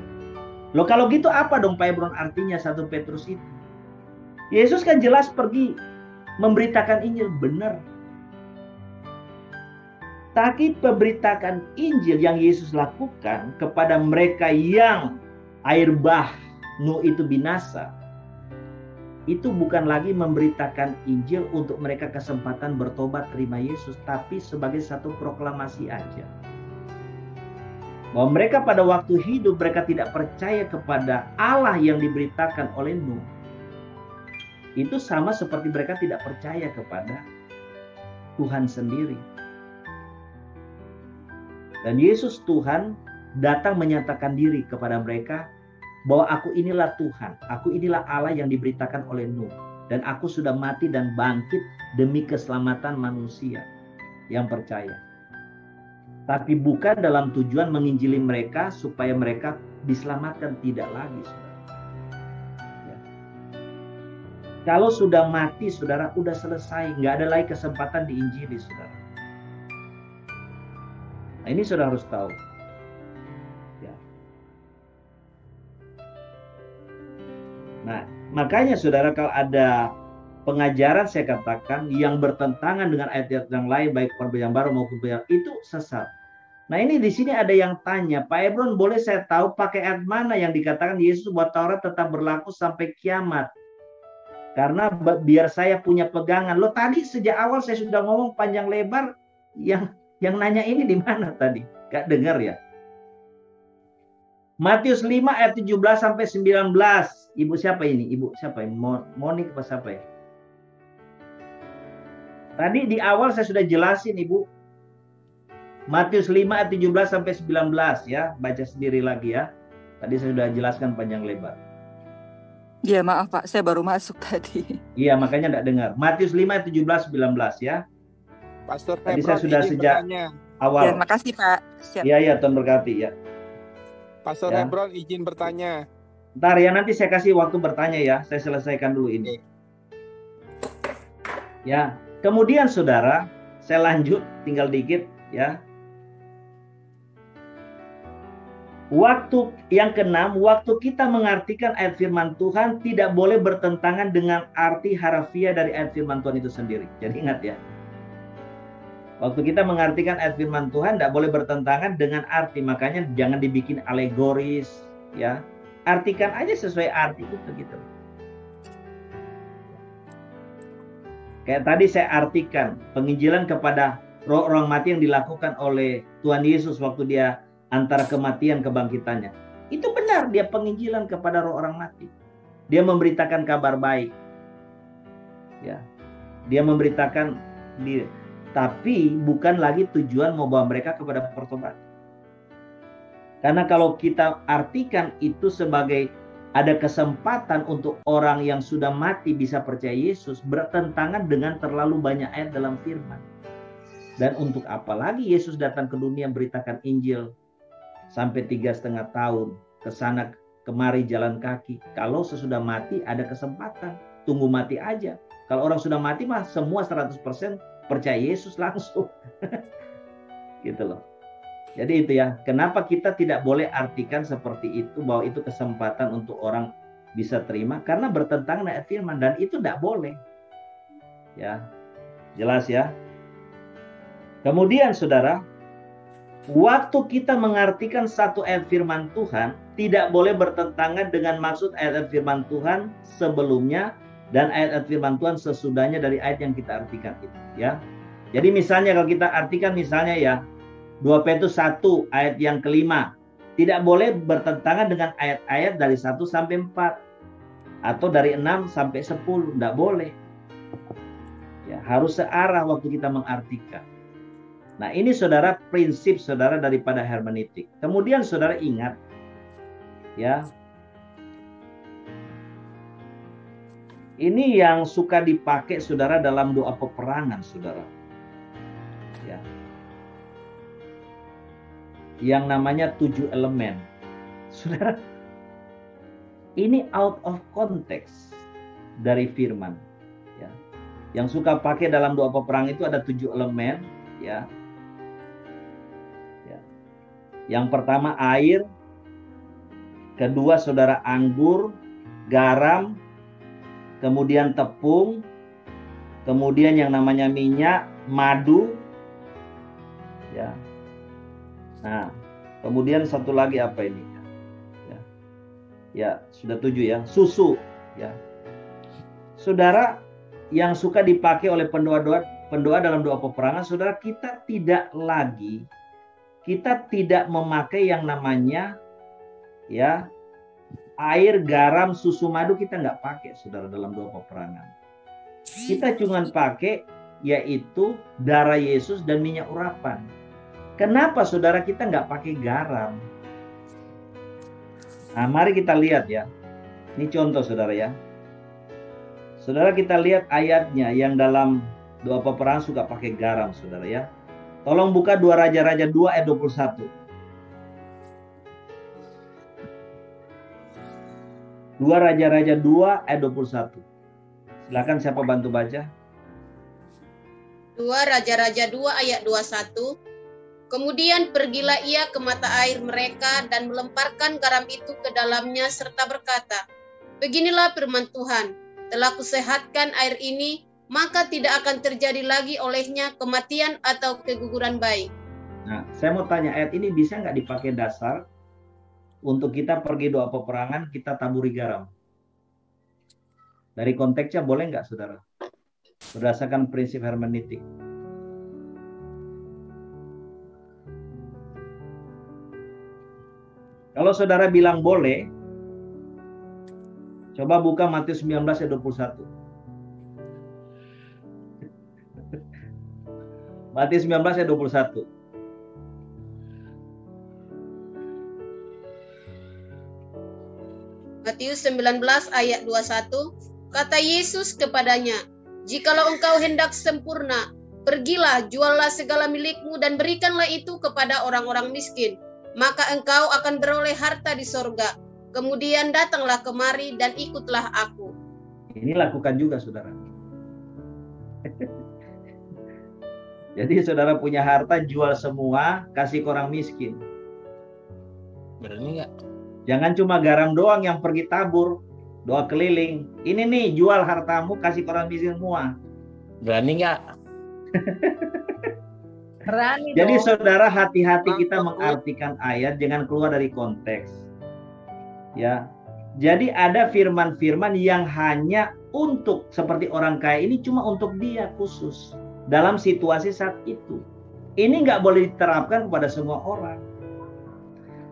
Loh kalau gitu apa dong Pak Ebron artinya 1 Petrus itu? Yesus kan jelas pergi memberitakan Injil, benar. Tapi pemberitakan Injil yang Yesus lakukan kepada mereka yang air bah Nuh itu binasa, itu bukan lagi memberitakan Injil untuk mereka kesempatan bertobat terima Yesus, tapi sebagai satu proklamasi aja. Bahwa mereka pada waktu hidup mereka tidak percaya kepada Allah yang diberitakan oleh Nuh. Itu sama seperti mereka tidak percaya kepada Tuhan sendiri. Dan Yesus Tuhan datang menyatakan diri kepada mereka bahwa aku inilah Tuhan, aku inilah Allah yang diberitakan oleh Nuh, dan aku sudah mati dan bangkit demi keselamatan manusia yang percaya. Tapi bukan dalam tujuan menginjili mereka supaya mereka diselamatkan, tidak lagi, saudara. Ya. Kalau sudah mati, saudara, udah selesai, nggak ada lagi kesempatan diinjili, saudara. Nah, ini saudara harus tahu. Nah, makanya saudara kalau ada pengajaran saya katakan yang bertentangan dengan ayat-ayat yang lain baik perjanjian baru maupun perjanjian itu sesat. Nah, ini di sini ada yang tanya, Pak Ebron boleh saya tahu pakai ayat mana yang dikatakan Yesus buat Taurat tetap berlaku sampai kiamat? Karena biar saya punya pegangan. Loh tadi sejak awal saya sudah ngomong panjang lebar, yang nanya ini di mana tadi? Gak dengar ya? Matius 5 ayat 17 sampai 19. Ibu siapa ini? Ibu siapa ini? Monik apa siapa ya? Tadi di awal saya sudah jelasin, Ibu. Matius 5 ayat 17 sampai 19 ya. Baca sendiri lagi ya. Tadi saya sudah jelaskan panjang lebar. Iya, maaf Pak, saya baru masuk tadi. Iya, makanya enggak dengar. Matius 5 ayat 17 19 ya. Pastor tadi saya sudah sejak awal. Ya, makasih Pak. Iya, Tuhan berkati ya. Pastor Ya. Hebron izin bertanya. Ntar ya, nanti saya kasih waktu bertanya ya. Saya selesaikan dulu ini. Ya, kemudian saudara, saya lanjut, tinggal dikit ya. Waktu yang keenam, waktu kita mengartikan ayat firman Tuhan tidak boleh bertentangan dengan arti harafiah dari ayat firman Tuhan itu sendiri. Jadi ingat ya. Waktu kita mengartikan ayat firman Tuhan tidak boleh bertentangan dengan arti, makanya jangan dibikin alegoris, ya. Artikan aja sesuai arti itu gitu. Kayak tadi saya artikan penginjilan kepada roh orang mati yang dilakukan oleh Tuhan Yesus waktu dia antara kematian kebangkitannya. Itu benar, dia penginjilan kepada roh orang mati. Dia memberitakan kabar baik. Ya. Dia memberitakan diri. Tapi bukan lagi tujuan membawa mereka kepada pertobatan. Karena kalau kita artikan itu sebagai ada kesempatan untuk orang yang sudah mati bisa percaya Yesus, bertentangan dengan terlalu banyak ayat dalam firman. Dan untuk apa lagi Yesus datang ke dunia beritakan Injil sampai 3,5 tahun ke sana kemari jalan kaki. Kalau sesudah mati ada kesempatan, tunggu mati aja. Kalau orang sudah mati mah semua 100% percaya Yesus langsung. Gitu loh. Jadi itu ya, kenapa kita tidak boleh artikan seperti itu bahwa itu kesempatan untuk orang bisa terima karena bertentangan dengan ayat firman, dan itu tidak boleh. Ya, jelas ya. Kemudian saudara, waktu kita mengartikan satu ayat firman Tuhan, tidak boleh bertentangan dengan maksud ayat firman Tuhan sebelumnya dan ayat firman Tuhan sesudahnya dari ayat yang kita artikan itu. Ya, jadi misalnya kalau kita artikan misalnya ya 2 Petrus 1 ayat yang kelima, tidak boleh bertentangan dengan ayat-ayat dari 1 sampai 4 atau dari 6 sampai 10, tidak boleh. Ya, harus searah waktu kita mengartikan. Nah, ini saudara prinsip saudara daripada hermeneutik. Kemudian saudara ingat ya, ini yang suka dipakai saudara dalam doa peperangan saudara. Ya. Yang namanya 7 elemen. Saudara, ini out of context dari firman. Ya. Yang suka pakai dalam doa peperangan itu ada 7 elemen. Ya. Ya. Yang pertama air, kedua saudara anggur, garam, kemudian tepung, kemudian yang namanya minyak, madu. Ya. Nah, kemudian satu lagi apa ini? Ya, sudah 7 ya. Susu. Ya. Saudara, yang suka dipakai oleh pendoa dalam doa peperangan, saudara, kita tidak memakai yang namanya ya air, garam, susu, madu, kita nggak pakai saudara dalam doa peperangan. Kita cuma pakai yaitu darah Yesus dan minyak urapan. Kenapa saudara kita nggak pakai garam? Nah, mari kita lihat ya. Ini contoh saudara ya. Saudara, kita lihat ayatnya yang dalam doa peperangan suka pakai garam saudara ya. Tolong buka 2 Raja-Raja 2 ayat 21. 2 Raja-Raja 2 ayat 21. Silakan siapa bantu baca? 2 Raja-Raja 2 ayat 21. Kemudian pergilah ia ke mata air mereka dan melemparkan garam itu ke dalamnya serta berkata, beginilah firman Tuhan, telah kusehatkan air ini, maka tidak akan terjadi lagi olehnya kematian atau keguguran bayi. Nah, saya mau tanya, ayat ini bisa nggak dipakai dasar untuk kita pergi doa peperangan, kita taburi garam? Dari konteksnya boleh nggak saudara? Berdasarkan prinsip hermeneutik. Kalau saudara bilang boleh, coba buka Matius 19 ayat 21. Matius 19 ayat 21. Matius 19 ayat 21, kata Yesus kepadanya, jikalau engkau hendak sempurna, pergilah, juallah segala milikmu dan berikanlah itu kepada orang-orang miskin, maka engkau akan beroleh harta di sorga. Kemudian datanglah kemari dan ikutlah aku. Ini lakukan juga saudara. Jadi saudara punya harta, jual semua, kasih ke orang miskin. Berani nggak? Jangan cuma garam doang yang pergi tabur, doa keliling. Ini nih, jual hartamu, kasih ke orang miskin semua. Berani nggak? Berani. Jadi dong. saudara, hati-hati kita mengartikan ayat, jangan keluar dari konteks. Ya, jadi ada firman-firman yang hanya untuk seperti orang kaya ini, cuma untuk dia khusus dalam situasi saat itu. Ini nggak boleh diterapkan kepada semua orang.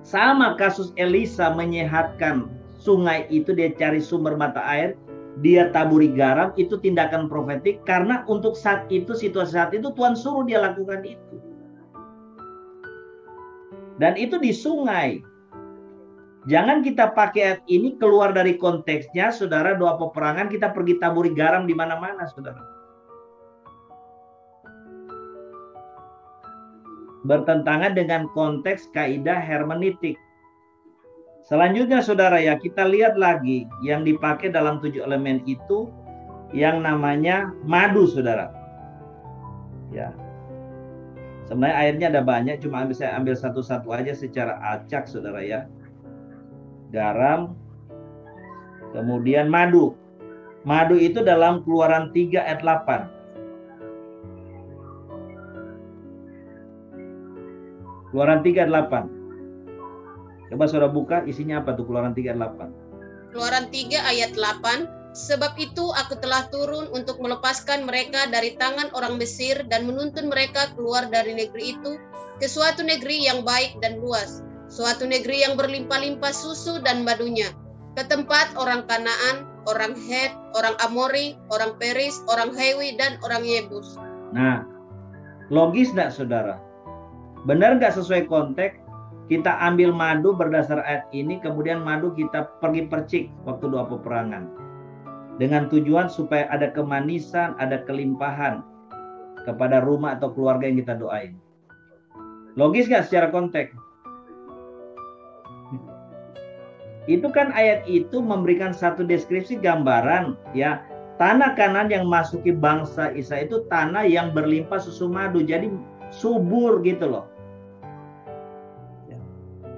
Sama kasus Elisa menyehatkan sungai itu, dia cari sumber mata air, dia taburi garam, itu tindakan profetik karena untuk saat itu, situasi saat itu Tuhan suruh dia lakukan itu. Dan itu di sungai. Jangan kita pakai ayat ini keluar dari konteksnya, saudara, doa peperangan kita pergi taburi garam di mana-mana, saudara. Bertentangan dengan konteks kaidah hermeneutik. Selanjutnya saudara ya, kita lihat lagi yang dipakai dalam 7 elemen itu yang namanya madu saudara. Ya. Sebenarnya airnya ada banyak, cuma saya ambil satu-satu aja secara acak saudara ya. Garam, Kemudian madu. Madu itu dalam Keluaran 3 ayat 8. Keluaran 3 ayat 8. Coba saudara buka, isinya apa tuh Keluaran 3 ayat 8? Keluaran 3 ayat 8. Sebab itu aku telah turun untuk melepaskan mereka dari tangan orang Mesir dan menuntun mereka keluar dari negeri itu ke suatu negeri yang baik dan luas, suatu negeri yang berlimpah-limpah susu dan madunya, ke tempat orang Kanaan, orang Het, orang Amori, orang Peris, orang Hewi, dan orang Yebus. Nah, logis enggak saudara? Benar nggak sesuai konteks? Kita ambil madu berdasar ayat ini, kemudian madu kita pergi percik waktu doa peperangan. Dengan tujuan supaya ada kemanisan, ada kelimpahan kepada rumah atau keluarga yang kita doain. Logis nggak secara konteks? Itu kan ayat itu memberikan satu deskripsi gambaran, ya. Tanah Kanaan yang masuki bangsa Israel itu tanah yang berlimpah susu madu, jadi subur gitu loh.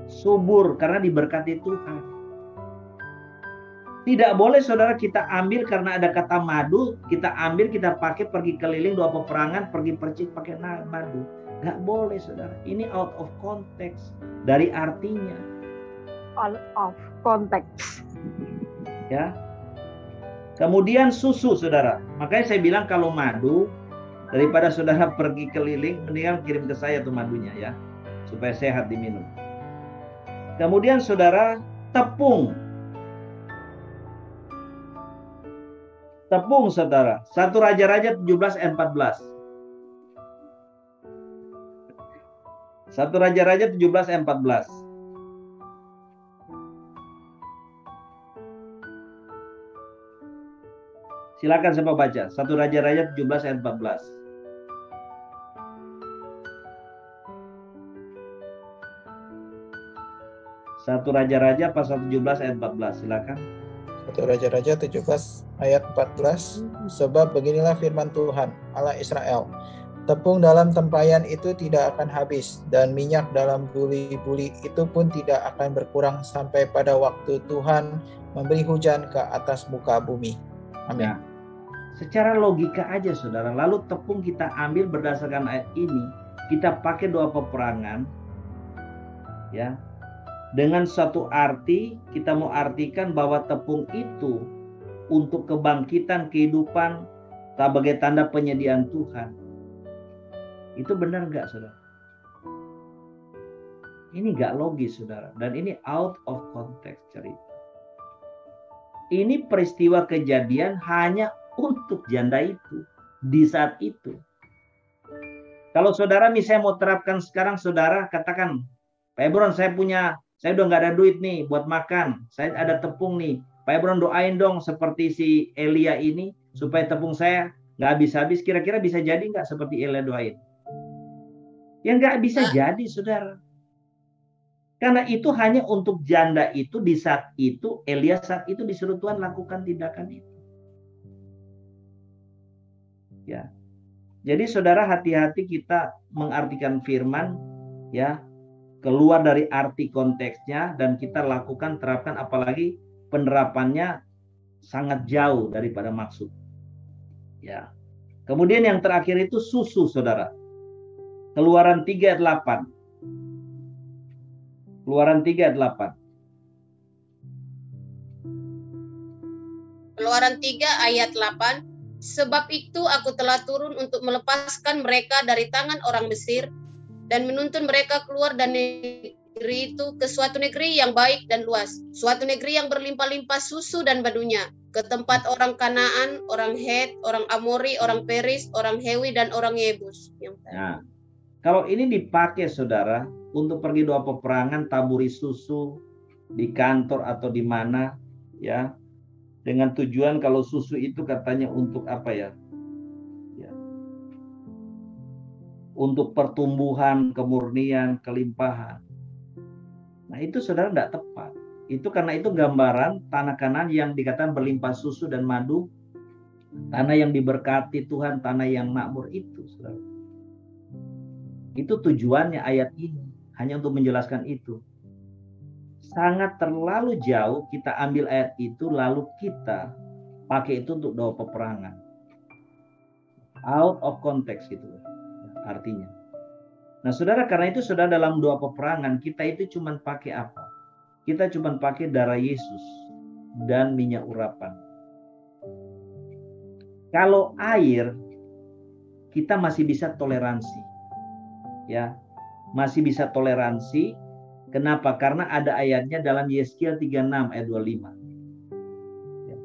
Subur karena diberkati Tuhan. Tidak boleh saudara kita ambil karena ada kata madu, kita ambil, kita pakai pergi keliling doa peperangan, pergi percik pakai madu. Gak boleh saudara. Ini out of context dari artinya. Out of context. Ya. Kemudian susu saudara. Makanya saya bilang kalau madu, daripada saudara pergi keliling, mendingan kirim ke saya tuh madunya ya, supaya sehat diminum. Kemudian saudara, tepung. Tepung saudara. 1 Raja-Raja 17 ayat 14. 1 Raja-Raja 17 ayat 14. Silakan siapa baca. 1 Raja-Raja 17 ayat 14. 1 Raja-Raja pasal 17 ayat 14. Silakan. 1 Raja-Raja 17 ayat 14. Sebab beginilah firman Tuhan Allah Israel. Tepung dalam tempayan itu tidak akan habis, dan minyak dalam buli-buli itu pun tidak akan berkurang sampai pada waktu Tuhan memberi hujan ke atas muka bumi. Amin. Ya. Secara logika aja saudara, lalu tepung kita ambil berdasarkan ayat ini, kita pakai doa peperangan, ya. Dengan suatu arti, kita mau artikan bahwa tepung itu untuk kebangkitan kehidupan sebagai tanda penyediaan Tuhan. Itu benar nggak saudara? Ini nggak logis saudara, dan ini out of context cerita. Ini peristiwa kejadian hanya untuk janda itu di saat itu. Kalau saudara misalnya mau terapkan sekarang, saudara katakan, Pak Ebron, saya udah nggak ada duit nih buat makan, saya ada tepung nih, Pak Ebron doain dong seperti si Elia ini supaya tepung saya nggak habis-habis. Kira-kira bisa jadi nggak seperti Elia doain? Ya nggak bisa jadi saudara. Karena itu hanya untuk janda itu di saat itu, Elia saat itu disuruh Tuhan lakukan tindakan itu. Ya. Jadi saudara, hati-hati kita mengartikan firman, ya, keluar dari arti konteksnya, dan kita lakukan, terapkan, apalagi penerapannya sangat jauh daripada maksud. Ya. Kemudian yang terakhir itu susu saudara. Keluaran 3 ayat 8. Keluaran 3 ayat 8. Keluaran 3 ayat 8. Sebab itu aku telah turun untuk melepaskan mereka dari tangan orang Mesir dan menuntun mereka keluar dari negeri itu ke suatu negeri yang baik dan luas, suatu negeri yang berlimpah-limpah susu dan madunya, ke tempat orang Kanaan, orang Het, orang Amori, orang Peris, orang Hewi, dan orang Yebus. Nah, kalau ini dipakai saudara untuk pergi doa peperangan, taburi susu di kantor atau di mana, ya, dengan tujuan kalau susu itu katanya untuk apa ya? Ya. Untuk pertumbuhan, kemurnian, kelimpahan. Nah itu saudara tidak tepat. Itu karena itu gambaran tanah Kanaan yang dikatakan berlimpah susu dan madu, tanah yang diberkati Tuhan, tanah yang makmur itu, saudara. Itu tujuannya ayat ini, hanya untuk menjelaskan itu. sangat terlalu jauh kita ambil ayat itu lalu kita pakai itu untuk doa peperangan. Out of context gitu artinya. Nah saudara, karena itu saudara, dalam doa peperangan kita itu cuma pakai apa? Kita cuma pakai darah Yesus dan minyak urapan. Kalau air kita masih bisa toleransi. Ya, masih bisa toleransi. Kenapa? Karena ada ayatnya dalam Yeskiel 36 ayat 25. Ya.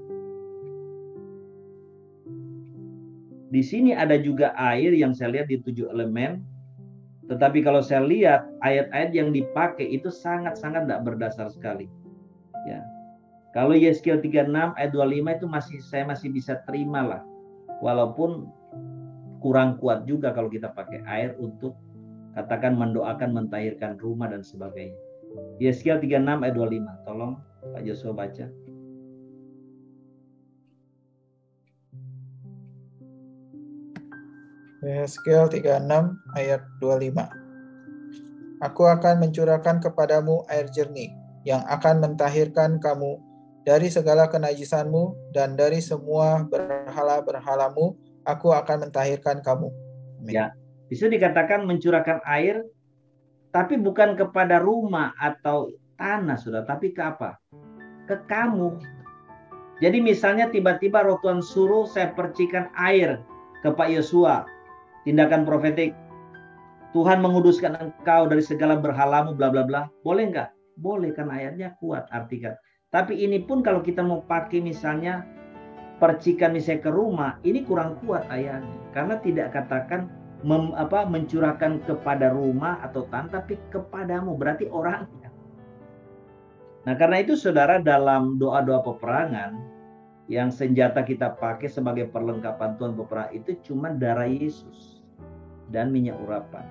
Di sini ada juga air yang saya lihat di 7 elemen. Tetapi kalau saya lihat ayat-ayat yang dipakai itu sangat-sangat tidak berdasar sekali. Ya. Kalau Yeskiel 36 ayat 25 itu saya masih bisa terima lah. Walaupun kurang kuat juga kalau kita pakai air untuk katakan mendoakan, mentahirkan rumah dan sebagainya. Yeskiel 36 ayat 25. Tolong Pak Joshua baca. Yeskiel 36 ayat 25. Aku akan mencurahkan kepadamu air jernih yang akan mentahirkan kamu dari segala kenajisanmu, dan dari semua berhala-berhalamu aku akan mentahirkan kamu. Amin. Ya, bisa dikatakan mencurahkan air, tapi bukan kepada rumah atau tanah, saudara, tapi ke apa? Ke kamu. Jadi misalnya tiba-tiba Roh Tuhan suruh saya percikan air ke Pak Yosua, tindakan profetik. Tuhan menguduskan engkau dari segala berhalamu, bla bla bla. Boleh nggak? Boleh, kan ayatnya kuat artikan. Tapi ini pun kalau kita mau pakai misalnya percikan misalnya ke rumah, ini kurang kuat ayatnya. Karena tidak katakan mencurahkan kepada rumah atau tanah, tapi kepadamu, berarti orangnya. Nah karena itu saudara, dalam doa-doa peperangan yang senjata kita pakai sebagai perlengkapan Tuhan peperangan itu cuma darah Yesus dan minyak urapan.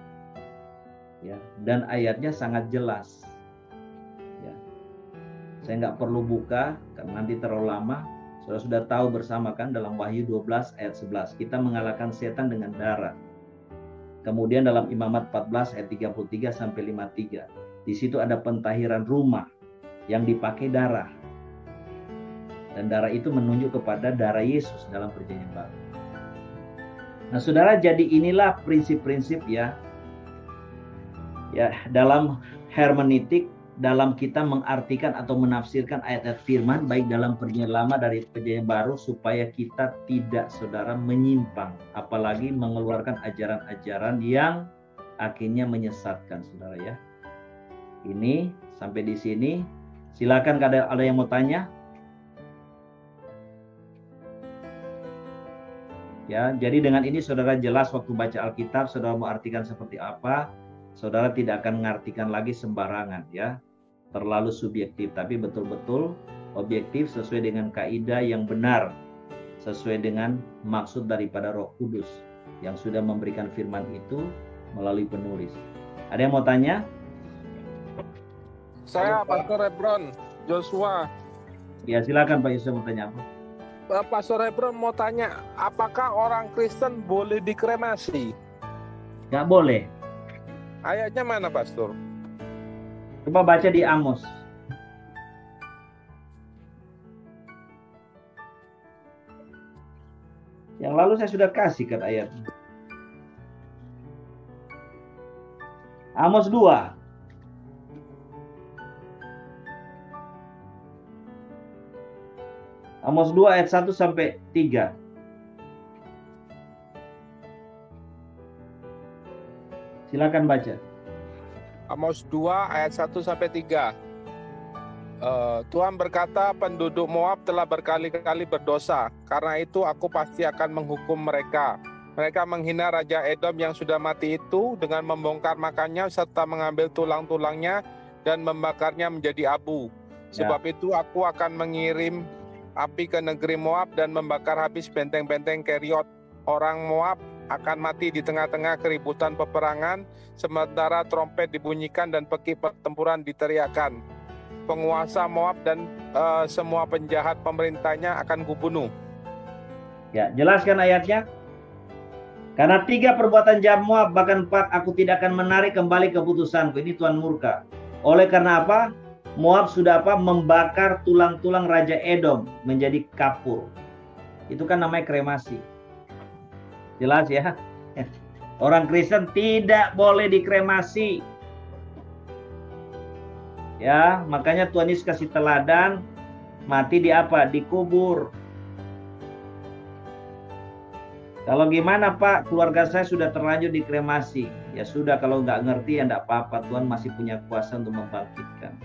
Ya, dan ayatnya sangat jelas. Ya. Saya nggak perlu buka karena nanti terlalu lama. Saudara sudah tahu bersama kan dalam Wahyu 12 ayat 11 kita mengalahkan setan dengan darah. Kemudian dalam Imamat 14 ayat 33 sampai 53 di situ ada pentahiran rumah yang dipakai darah. Dan darah itu menunjuk kepada darah Yesus dalam perjanjian baru. Nah, saudara, jadi inilah prinsip-prinsip ya dalam hermeneutik, dalam kita mengartikan atau menafsirkan ayat-ayat firman baik dalam perjanjian lama dari perjanjian baru, supaya kita tidak, saudara, menyimpang, apalagi mengeluarkan ajaran-ajaran yang akhirnya menyesatkan, saudara ya. Ini sampai di sini. Silakan ada yang mau tanya? Ya, jadi dengan ini saudara jelas waktu baca Alkitab, saudara mau artikan seperti apa, saudara tidak akan mengartikan lagi sembarangan ya, terlalu subjektif, tapi betul-betul objektif sesuai dengan kaidah yang benar, sesuai dengan maksud daripada Roh Kudus yang sudah memberikan firman itu melalui penulis. Ada yang mau tanya? Saya Pastor Hebron Joshua. Ya, silakan Pak Yusuf mau tanya apa? Pastor Hebron mau tanya, apakah orang Kristen boleh dikremasi? Nggak boleh. Ayatnya mana, Pastor? Coba baca di Amos. Yang lalu saya sudah kasih kan ayatnya. Amos 2. Amos 2 ayat 1 sampai 3. Silakan baca. Amos 2 ayat 1 sampai 3. Tuhan berkata, penduduk Moab telah berkali-kali berdosa. Karena itu aku pasti akan menghukum mereka. Mereka menghina Raja Edom yang sudah mati itu dengan membongkar makannya serta mengambil tulang-tulangnya dan membakarnya menjadi abu. Sebab itu aku akan mengirim api ke negeri Moab dan membakar habis benteng-benteng Keriot. Orang Moab akan mati di tengah-tengah keributan peperangan, sementara trompet dibunyikan dan peki pertempuran diteriakan. Penguasa Moab dan semua penjahat pemerintahnya akan kubunuh. Ya, jelaskan ayatnya. Karena 3 perbuatan jahat Moab, bahkan 4, aku tidak akan menarik kembali keputusanku. Ini Tuhan murka. Oleh karena apa? Moab sudah apa? Membakar tulang-tulang Raja Edom menjadi kapur. Itu kan namanya kremasi. Jelas ya? Orang Kristen tidak boleh dikremasi. Ya, makanya Tuhan Yesus kasih teladan, mati di apa? Dikubur. Kalau gimana Pak, keluarga saya sudah terlanjur dikremasi. Ya sudah, kalau nggak ngerti ya nggak apa-apa, Tuhan masih punya kuasa untuk membangkitkan.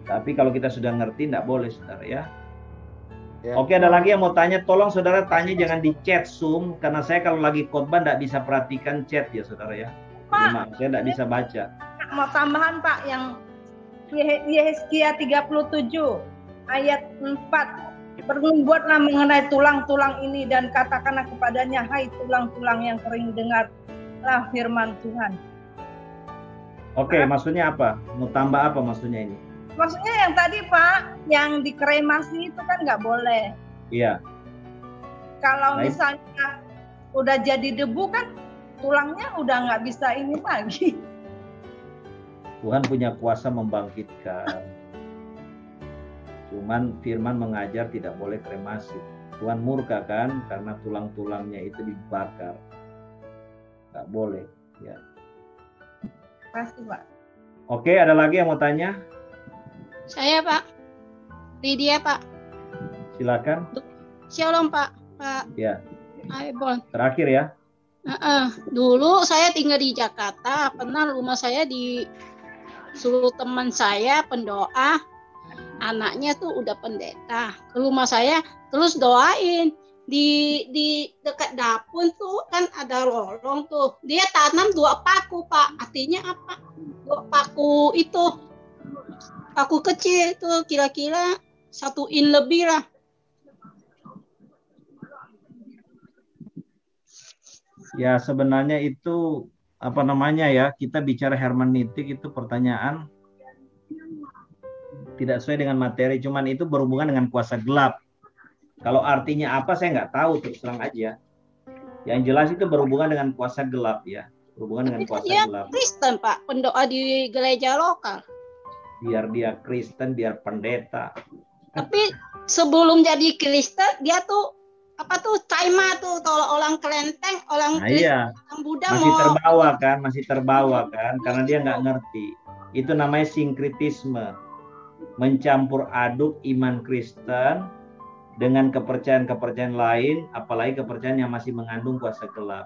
Tapi kalau kita sudah ngerti, nggak boleh saudara ya. Oke, ada lagi yang mau tanya, tolong saudara tanya jangan di chat Zoom, karena saya kalau lagi khotbah nggak bisa perhatikan chat ya saudara ya. Maaf, saya nggak bisa baca. Mau tambahan Pak, yang Yehezkiel 37 ayat 4, bernubuatlah mengenai tulang-tulang ini dan katakanlah kepadanya, hai tulang-tulang yang kering, dengarlah firman Tuhan. Oke, maksudnya apa? Mau tambah apa maksudnya ini? Maksudnya yang tadi Pak, yang dikremasi itu kan nggak boleh. Iya. Kalau misalnya udah jadi debu kan tulangnya udah nggak bisa ini lagi. Tuhan punya kuasa membangkitkan. Cuman firman mengajar tidak boleh kremasi. Tuhan murka kan karena tulang-tulangnya itu dibakar. Nggak boleh. Ya. Pasti Pak. Oke, ada lagi yang mau tanya? Saya Pak. Lydia Pak. Silakan. Shalom Pak. Pak. Ya. Aibon. Terakhir ya. Dulu saya tinggal di Jakarta. Pernah rumah saya disuruh teman saya pendoa. Anaknya tuh udah pendeta. Ke rumah saya terus doain. Di dekat dapur tuh kan ada lorong tuh. Dia tanam 2 paku Pak. Artinya apa? 2 paku itu. Paku kecil tuh kira-kira 1 in lebih lah. Ya sebenarnya itu apa namanya ya, kita bicara hermeneutik itu pertanyaan tidak sesuai dengan materi, cuman itu berhubungan dengan kuasa gelap. Kalau artinya apa saya nggak tahu, terus terang aja. Yang jelas itu berhubungan dengan kuasa gelap ya, berhubungan dengan kuasa gelap. Kristen Pak, pendoa di gereja lokal. Biar dia Kristen, biar pendeta. Tapi sebelum jadi Kristen dia tuh apa tuh taima tuh, kalau orang kelenteng, orang iya. Orang Buddha masih terbawa kan, karena dia nggak ngerti. Itu namanya sinkritisme, mencampur aduk iman Kristen dengan kepercayaan lain, apalagi kepercayaan yang masih mengandung kuasa gelap.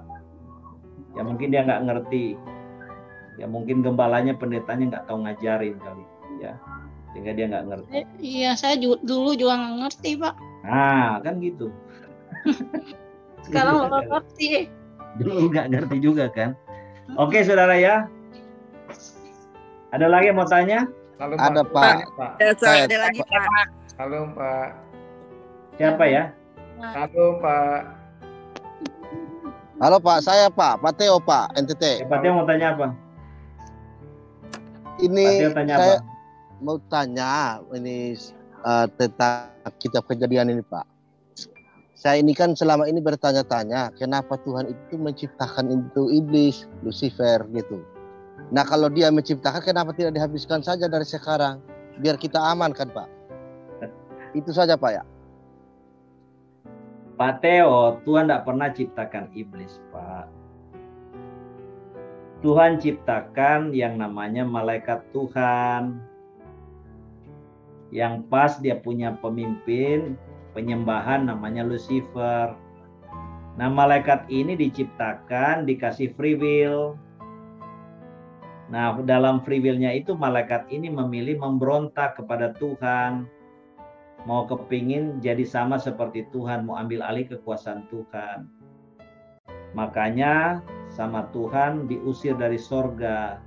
Ya mungkin dia nggak ngerti, ya mungkin gembalanya, pendetanya nggak tahu ngajarin kali, ya, sehingga dia nggak ngerti. Iya, saya dulu juga nggak ngerti Pak. Nah, kan gitu. Sekarang nggak ngerti. Dulu nggak ngerti juga kan. Oke saudara ya. Ada lagi yang mau tanya? Halo, ada Pak. Ada lagi Pak. Halo Pak. Siapa ya? Halo Pak. Halo Pak, saya Pak Teo Pak, NTT. Pak Teo mau tanya apa? Ini tanya saya apa? mau tanya ini tentang kitab Kejadian ini Pak. Saya ini kan selama ini bertanya-tanya kenapa Tuhan itu menciptakan itu iblis, Lucifer gitu. Nah kalau dia menciptakan kenapa tidak dihabiskan saja dari sekarang biar kita aman kan Pak? Itu saja Pak ya. Pak Teo, Tuhan tidak pernah ciptakan iblis Pak. Tuhan ciptakan yang namanya malaikat Tuhan. Yang pas dia punya pemimpin penyembahan namanya Lucifer. Nah malaikat ini diciptakan dikasih free will. Nah dalam free will-nya itu malaikat ini memilih memberontak kepada Tuhan, mau kepingin jadi sama seperti Tuhan, mau ambil alih kekuasaan Tuhan. Makanya sama Tuhan diusir dari sorga.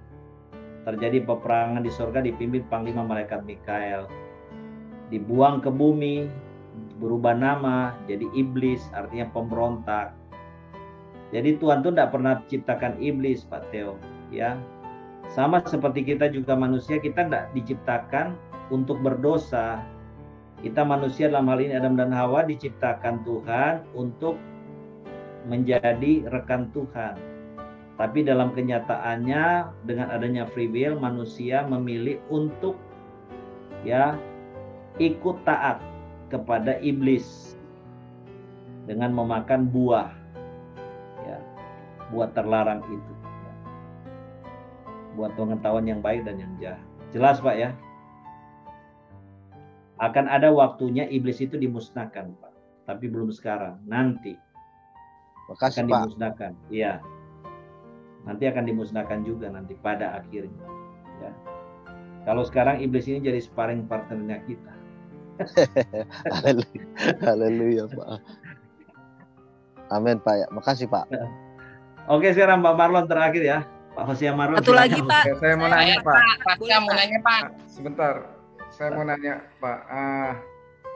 Terjadi peperangan di sorga dipimpin panglima malaikat Mikael. Dibuang ke bumi, berubah nama jadi iblis, artinya pemberontak. Jadi Tuhan tuh tidak pernah ciptakan iblis Pak Teo ya. Sama seperti kita juga manusia, kita tidak diciptakan untuk berdosa. Kita manusia dalam hal ini Adam dan Hawa diciptakan Tuhan untuk menjadi rekan Tuhan. Tapi dalam kenyataannya dengan adanya free will manusia memilih untuk ya ikut taat kepada iblis dengan memakan buah, ya, buah terlarang itu, buat pengetahuan yang baik dan yang jahat. Jelas Pak ya? Akan ada waktunya iblis itu dimusnahkan Pak, tapi belum sekarang, nanti. Makasih, akan Pak. dimusnahkan, iya. Nanti akan dimusnahkan juga nanti pada akhirnya. Ya. Kalau sekarang iblis ini jadi sparring partnernya kita. Haleluya Pak. Amin Pak ya. Makasih Pak. Oke, sekarang Pak Marlon terakhir ya. Pak Hosea Marlon. Satu lagi Pak. Saya mau nanya Pak. Saya mau nanya Pak. Sebentar. Saya mau nanya Pak.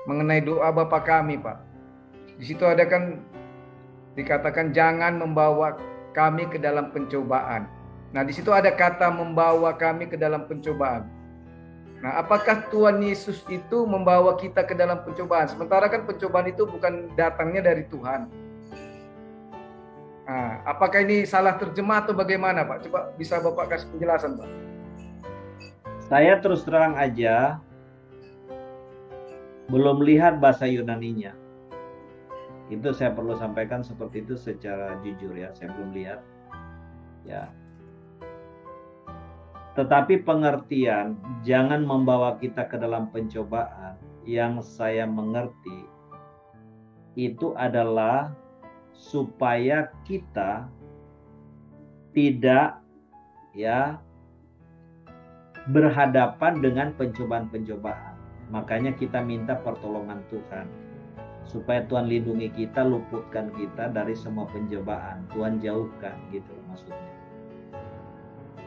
Mengenai doa Bapa kami Pak. Di situ ada kan dikatakan jangan membawa kami ke dalam pencobaan. Nah, di situ ada kata membawa kami ke dalam pencobaan. Nah, apakah Tuhan Yesus itu membawa kita ke dalam pencobaan? Sementara kan pencobaan itu bukan datangnya dari Tuhan. Nah, apakah ini salah terjemah atau bagaimana Pak? Coba bisa Bapak kasih penjelasan Pak. Saya terus terang aja belum lihat bahasa Yunaninya. Itu saya perlu sampaikan seperti itu secara jujur ya, saya belum lihat. Ya. Tetapi pengertian jangan membawa kita ke dalam pencobaan yang saya mengerti itu adalah supaya kita tidak ya berhadapan dengan pencobaan-pencobaan. Makanya kita minta pertolongan Tuhan. Supaya Tuhan lindungi kita, luputkan kita dari semua pencobaan. Tuhan jauhkan gitu maksudnya.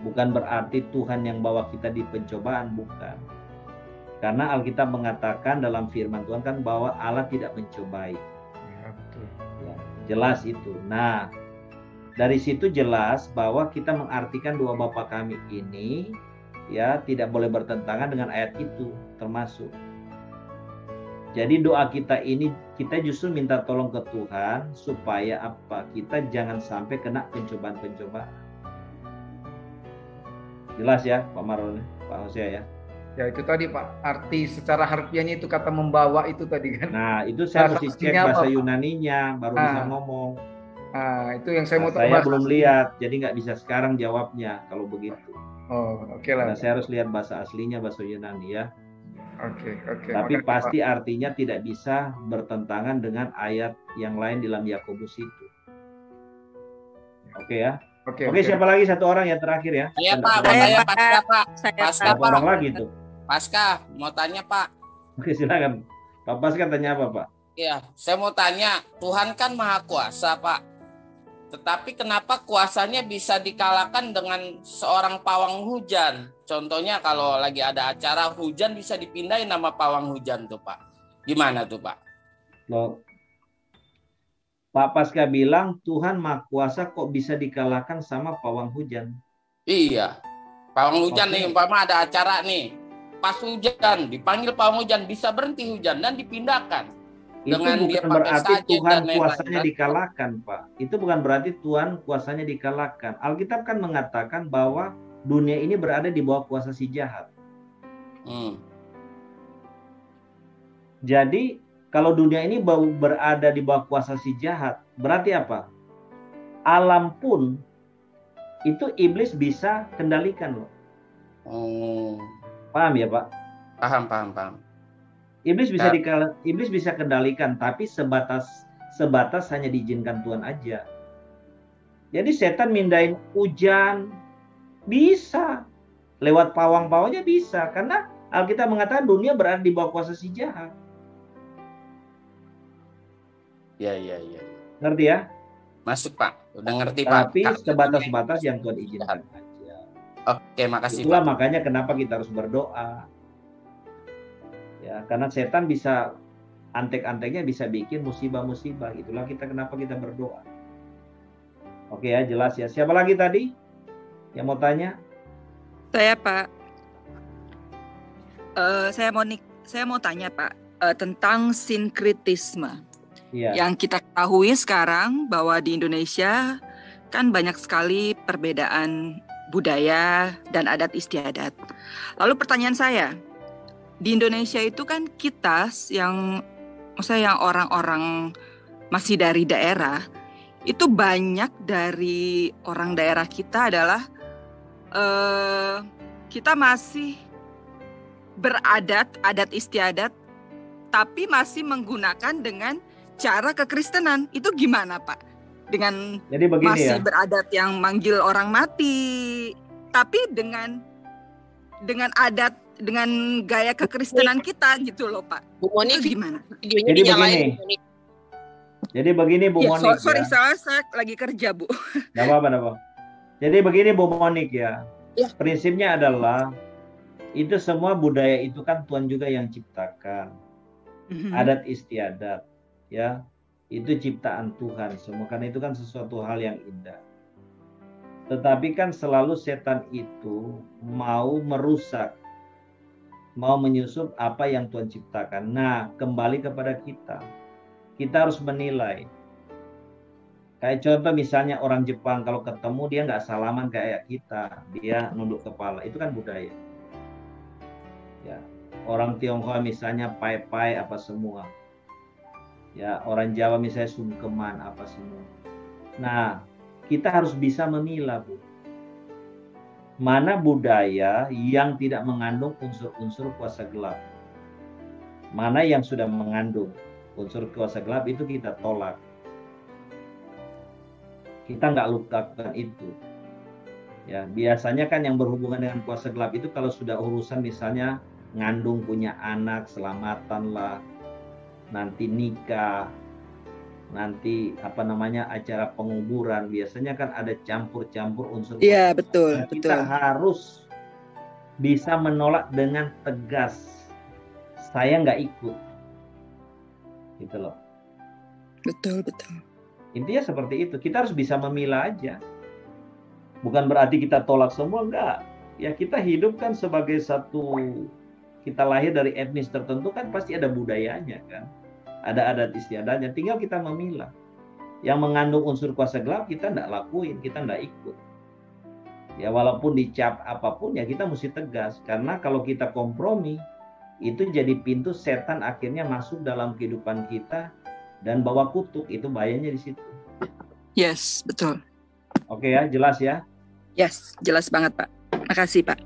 Bukan berarti Tuhan yang bawa kita di pencobaan, bukan. Karena Alkitab mengatakan dalam firman Tuhan kan bahwa Allah tidak mencobai. Ya, betul. Ya, jelas itu. Nah, dari situ jelas bahwa kita mengartikan doa Bapa kami ini ya tidak boleh bertentangan dengan ayat itu termasuk. Jadi doa kita ini kita justru minta tolong ke Tuhan supaya apa? Kita jangan sampai kena pencobaan-pencobaan. Jelas ya Pak Marlon, Pak Hosea ya? Ya itu tadi Pak, arti secara harfiahnya itu kata membawa itu tadi kan. Nah itu saya mesti cek bahasa Yunaninya baru bisa ngomong. Nah itu yang saya mau tahu. Saya belum lihat, jadi nggak bisa sekarang jawabnya kalau begitu. Oh oke lah. Nah, saya harus lihat bahasa aslinya, bahasa Yunani ya. Oke. Tapi Makasih, pasti Pak. artinya tidak bisa bertentangan dengan ayat yang lain dalam Yakobus itu. Oke ya. Oke, siapa lagi satu orang yang terakhir ya? Iya Pak, mau tanya Pasca Pak. Pasca Berapa orang lagi tuh? Pasca, mau tanya Pak. Oke silakan. Pak Pasca tanya apa Pak? Iya, saya mau tanya, Tuhan kan Maha Kuasa Pak. Tetapi kenapa kuasanya bisa dikalahkan dengan seorang pawang hujan? Contohnya kalau lagi ada acara hujan bisa dipindahin nama pawang hujan tuh Pak. Gimana tuh Pak? Loh, Pak Pasca bilang Tuhan Maha Kuasa kok bisa dikalahkan sama pawang hujan? Iya, pawang hujan nih umpama ada acara nih. Pas hujan, dipanggil pawang hujan, bisa berhenti hujan dan dipindahkan. Itu Dengan bukan berarti Tuhan kuasanya dikalahkan, Pak. Itu bukan berarti Tuhan kuasanya dikalahkan. Alkitab kan mengatakan bahwa dunia ini berada di bawah kuasa si jahat. Jadi kalau dunia ini berada di bawah kuasa si jahat, berarti apa? Alam pun itu iblis bisa kendalikan loh. Paham ya Pak? Paham. Iblis bisa kendalikan, tapi sebatas hanya diizinkan Tuhan aja. Jadi setan mindahin hujan bisa, lewat pawang-pawangnya bisa, karena Alkitab mengatakan dunia berada di bawah kuasa si jahat. Iya. Ngerti ya? Masuk Pak, udah ngerti Pak. Tapi sebatas-batas yang Tuhan izinkan aja. Oke, makasih Itulah Pak. makanya kenapa kita harus berdoa. Ya, karena setan bisa antek-anteknya bisa bikin musibah-musibah. Itulah kenapa kita berdoa. Oke ya, jelas ya. Siapa lagi tadi yang mau tanya? Saya Pak. Saya mau tanya Pak tentang sinkretisme. Iya. Yang kita ketahui sekarang bahwa di Indonesia kan banyak sekali perbedaan budaya dan adat istiadat. Lalu pertanyaan saya, di Indonesia itu kan kita maksudnya yang orang-orang masih dari daerah, itu banyak dari orang daerah kita adalah kita masih adat istiadat, tapi masih menggunakan dengan cara kekristenan. Itu gimana, Pak? Dengan masih beradat yang manggil orang mati, tapi dengan adat, dengan gaya kekristenan kita gitu loh, Pak. Bu Moni, itu gimana? Jadi begini Bu Monik. Sorry, saya lagi kerja, Bu. Gak apa-apa. Jadi begini Bu Monik ya. Prinsipnya adalah itu semua budaya itu kan Tuhan juga yang ciptakan. Adat istiadat ya. Itu ciptaan Tuhan semua, karena itu kan sesuatu hal yang indah. Tetapi kan selalu setan itu mau merusak, mau menyusup apa yang Tuhan ciptakan. Nah, kembali kepada kita. Kita harus menilai. Kayak contoh misalnya orang Jepang kalau ketemu dia nggak salaman kayak kita, dia nunduk kepala. Itu kan budaya. Ya, orang Tionghoa misalnya pai-pai apa semua. Ya, orang Jawa misalnya sungkeman apa semua. Nah, kita harus bisa memilah, Bu. Mana budaya yang tidak mengandung unsur-unsur kuasa gelap. Mana yang sudah mengandung unsur kuasa gelap itu kita tolak. Kita nggak lakukan itu. Ya, biasanya kan yang berhubungan dengan kuasa gelap itu kalau sudah urusan misalnya ngandung punya anak, selamatan lah, nanti nikah, nanti acara penguburan, biasanya kan ada campur-campur unsur. Iya, betul, nah, kita harus bisa menolak dengan tegas. Saya nggak ikut, gitu loh. Betul. Intinya seperti itu. Kita harus bisa memilah aja. Bukan berarti kita tolak semua, enggak. Ya kita hidup kan sebagai satu, kita lahir dari etnis tertentu kan pasti ada budayanya kan. Ada adat istiadatnya, tinggal kita memilah. Yang mengandung unsur kuasa gelap kita enggak lakuin, kita enggak ikut. Ya walaupun dicap apapun ya kita mesti tegas. Karena kalau kita kompromi, itu jadi pintu setan akhirnya masuk dalam kehidupan kita dan bawa kutuk. Itu bahayanya di situ. Yes, betul. Oke ya, jelas ya? Yes, jelas banget Pak. Makasih Pak.